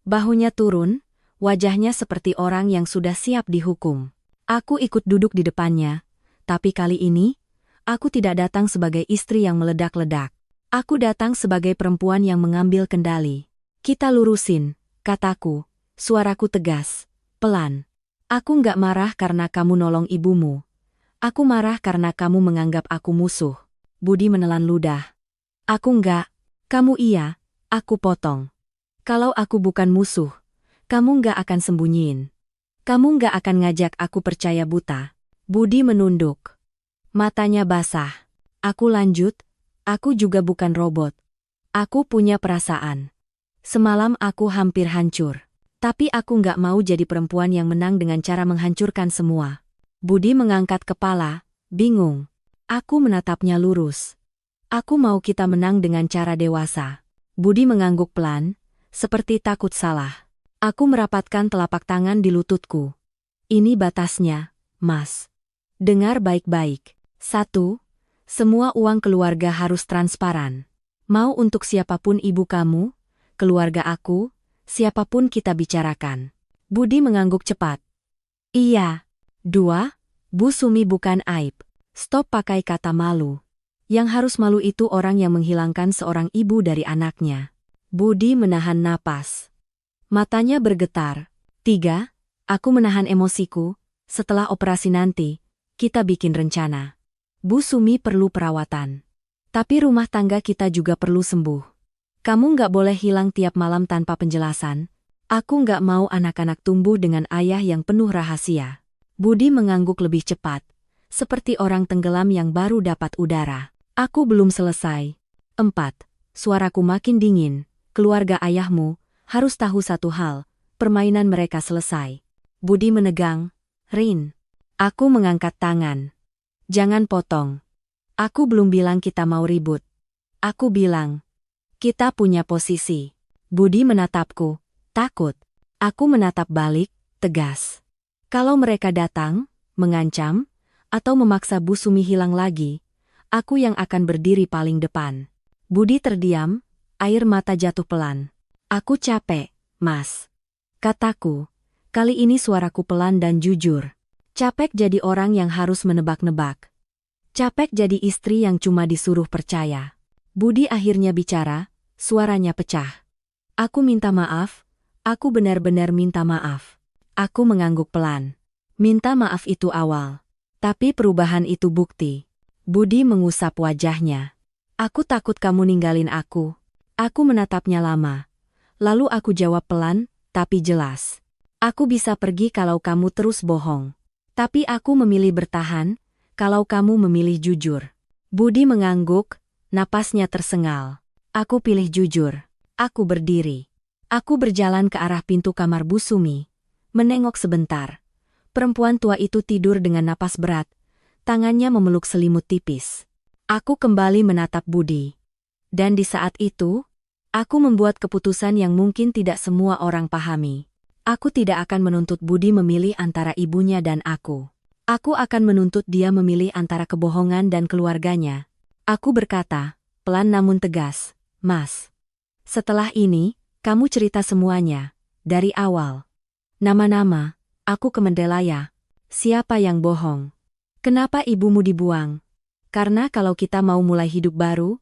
Speaker 1: Bahunya turun, wajahnya seperti orang yang sudah siap dihukum. Aku ikut duduk di depannya, tapi kali ini, aku tidak datang sebagai istri yang meledak-ledak. Aku datang sebagai perempuan yang mengambil kendali. "Kita lurusin," kataku, suaraku tegas, pelan. "Aku nggak marah karena kamu nolong ibumu. Aku marah karena kamu menganggap aku musuh." Budi menelan ludah. "Aku nggak." "Kamu iya," aku potong. "Kalau aku bukan musuh, kamu nggak akan sembunyiin. Kamu nggak akan ngajak aku percaya buta." Budi menunduk. Matanya basah. Aku lanjut, "Aku juga bukan robot. Aku punya perasaan. Semalam aku hampir hancur. Tapi aku nggak mau jadi perempuan yang menang dengan cara menghancurkan semua." Budi mengangkat kepala, bingung. Aku menatapnya lurus. "Aku mau kita menang dengan cara dewasa." Budi mengangguk pelan, seperti takut salah. Aku merapatkan telapak tangan di lututku. "Ini batasnya, Mas. Dengar baik-baik. 1. Semua uang keluarga harus transparan. Mau untuk siapapun ibu kamu, keluarga aku, siapapun kita bicarakan." Budi mengangguk cepat. "Iya." 2. Bu Sumi bukan aib. Stop pakai kata malu. Yang harus malu itu orang yang menghilangkan seorang ibu dari anaknya. Budi menahan napas. Matanya bergetar. 3. Aku menahan emosiku. Setelah operasi nanti, kita bikin rencana. Bu Sumi perlu perawatan. Tapi rumah tangga kita juga perlu sembuh. Kamu nggak boleh hilang tiap malam tanpa penjelasan. Aku nggak mau anak-anak tumbuh dengan ayah yang penuh rahasia. Budi mengangguk lebih cepat, seperti orang tenggelam yang baru dapat udara. Aku belum selesai. 4. Suaraku makin dingin. Keluarga ayahmu harus tahu satu hal, permainan mereka selesai. Budi menegang. "Rin." Aku mengangkat tangan. "Jangan potong. Aku belum bilang kita mau ribut. Aku bilang, kita punya posisi." Budi menatapku, takut. Aku menatap balik, tegas. Kalau mereka datang, mengancam, atau memaksa Bu Sumi hilang lagi, aku yang akan berdiri paling depan. Budi terdiam, air mata jatuh pelan. "Aku capek, Mas." Kataku. Kali ini suaraku pelan dan jujur. Capek jadi orang yang harus menebak-nebak. Capek jadi istri yang cuma disuruh percaya. Budi akhirnya bicara, suaranya pecah. "Aku minta maaf, aku benar-benar minta maaf." Aku mengangguk pelan. Minta maaf itu awal. Tapi perubahan itu bukti. Budi mengusap wajahnya. "Aku takut kamu ninggalin aku." Aku menatapnya lama. Lalu aku jawab pelan, tapi jelas. "Aku bisa pergi kalau kamu terus bohong. Tapi aku memilih bertahan, kalau kamu memilih jujur." Budi mengangguk, napasnya tersengal. Aku pilih jujur. Aku berdiri. Aku berjalan ke arah pintu kamar Bu Sumi. Menengok sebentar. Perempuan tua itu tidur dengan napas berat. Tangannya memeluk selimut tipis. Aku kembali menatap Budi. Dan di saat itu, aku membuat keputusan yang mungkin tidak semua orang pahami. Aku tidak akan menuntut Budi memilih antara ibunya dan aku. Aku akan menuntut dia memilih antara kebohongan dan keluarganya. Aku berkata, pelan namun tegas, "Mas, setelah ini, kamu cerita semuanya, dari awal. Nama-nama, aku ke Mendelaya. Siapa yang bohong? Kenapa ibumu dibuang? Karena kalau kita mau mulai hidup baru,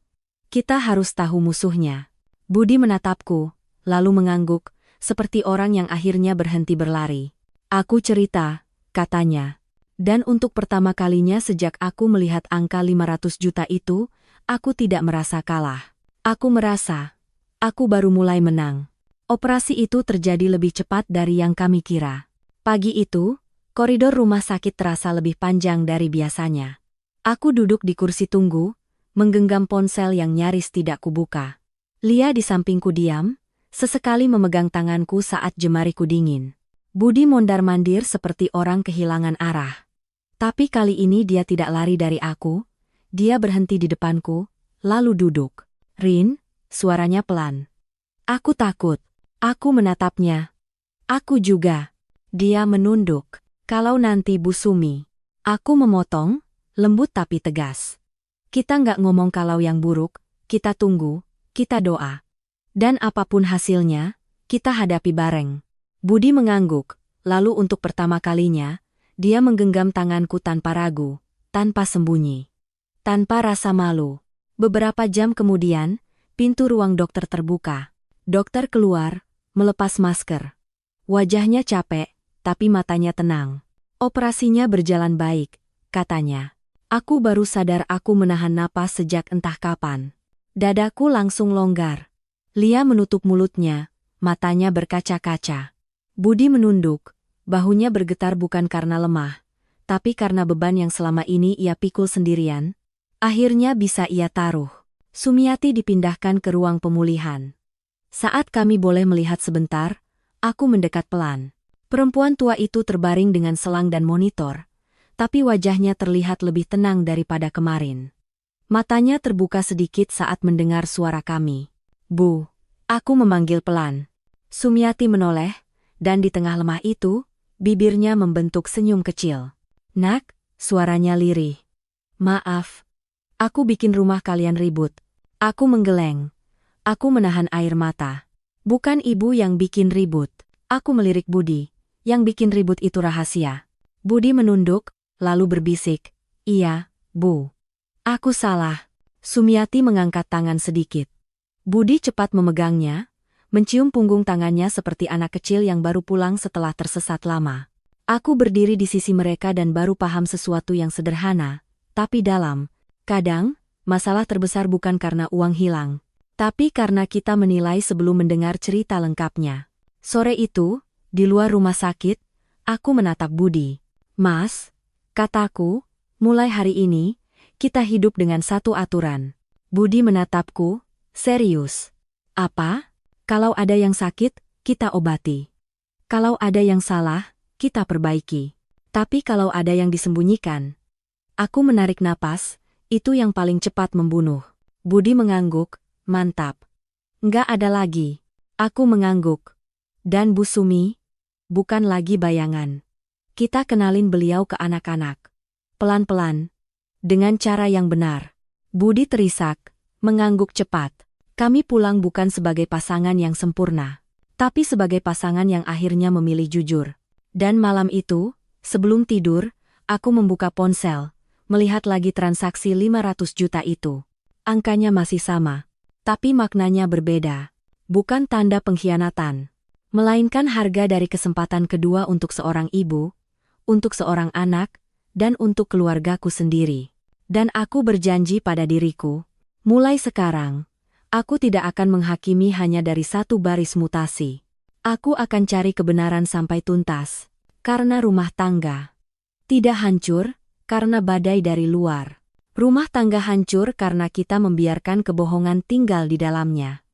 Speaker 1: kita harus tahu musuhnya." Budi menatapku, lalu mengangguk, seperti orang yang akhirnya berhenti berlari. "Aku cerita," katanya. "Dan untuk pertama kalinya sejak aku melihat angka 500 juta itu, aku tidak merasa kalah. Aku merasa, aku baru mulai menang." Operasi itu terjadi lebih cepat dari yang kami kira. Pagi itu, koridor rumah sakit terasa lebih panjang dari biasanya. Aku duduk di kursi tunggu, menggenggam ponsel yang nyaris tidak kubuka. Lia di sampingku diam, sesekali memegang tanganku saat jemariku dingin. Budi mondar-mandir seperti orang kehilangan arah. Tapi kali ini dia tidak lari dari aku, dia berhenti di depanku, lalu duduk. Rin, suaranya pelan. Aku takut. Aku menatapnya. Aku juga. Dia menunduk. Kalau nanti Bu Sumi. Aku memotong, lembut tapi tegas. Kita nggak ngomong kalau yang buruk, kita tunggu, kita doa. Dan apapun hasilnya, kita hadapi bareng. Budi mengangguk, lalu untuk pertama kalinya, dia menggenggam tanganku tanpa ragu, tanpa sembunyi. Tanpa rasa malu. Beberapa jam kemudian, pintu ruang dokter terbuka. Dokter keluar, melepas masker. Wajahnya capek, tapi matanya tenang. Operasinya berjalan baik, katanya. Aku baru sadar aku menahan napas sejak entah kapan. Dadaku langsung longgar. Lia menutup mulutnya, matanya berkaca-kaca. Budi menunduk, bahunya bergetar bukan karena lemah, tapi karena beban yang selama ini ia pikul sendirian. Akhirnya bisa ia taruh. Sumiati dipindahkan ke ruang pemulihan. Saat kami boleh melihat sebentar, aku mendekat pelan. Perempuan tua itu terbaring dengan selang dan monitor, tapi wajahnya terlihat lebih tenang daripada kemarin. Matanya terbuka sedikit saat mendengar suara kami. Bu, aku memanggil pelan. Sumiati menoleh, dan di tengah lemah itu, bibirnya membentuk senyum kecil. Nak, suaranya lirih. Maaf. Aku bikin rumah kalian ribut. Aku menggeleng. Aku menahan air mata. Bukan ibu yang bikin ribut. Aku melirik Budi. Yang bikin ribut itu rahasia. Budi menunduk, lalu berbisik. Iya, Bu. Aku salah. Sumiati mengangkat tangan sedikit. Budi cepat memegangnya, mencium punggung tangannya seperti anak kecil yang baru pulang setelah tersesat lama. Aku berdiri di sisi mereka dan baru paham sesuatu yang sederhana, tapi dalam. Kadang, masalah terbesar bukan karena uang hilang, tapi karena kita menilai sebelum mendengar cerita lengkapnya. Sore itu, di luar rumah sakit, aku menatap Budi. Mas, kataku, mulai hari ini, kita hidup dengan satu aturan. Budi menatapku, serius. Apa? Kalau ada yang sakit, kita obati. Kalau ada yang salah, kita perbaiki. Tapi kalau ada yang disembunyikan. Aku menarik napas, itu yang paling cepat membunuh. Budi mengangguk, mantap. Nggak ada lagi. Aku mengangguk. Dan Bu Sumi? Bukan lagi bayangan. Kita kenalin beliau ke anak-anak. Pelan-pelan. Dengan cara yang benar. Budi terisak, mengangguk cepat. Kami pulang bukan sebagai pasangan yang sempurna, tapi sebagai pasangan yang akhirnya memilih jujur. Dan malam itu, sebelum tidur, aku membuka ponsel, melihat lagi transaksi 500 juta itu. Angkanya masih sama, tapi maknanya berbeda. Bukan tanda pengkhianatan, melainkan harga dari kesempatan kedua untuk seorang ibu, untuk seorang anak, dan untuk keluargaku sendiri. Dan aku berjanji pada diriku, mulai sekarang, aku tidak akan menghakimi hanya dari satu baris mutasi. Aku akan cari kebenaran sampai tuntas. Karena rumah tangga tidak hancur karena badai dari luar. Rumah tangga hancur karena kita membiarkan kebohongan tinggal di dalamnya.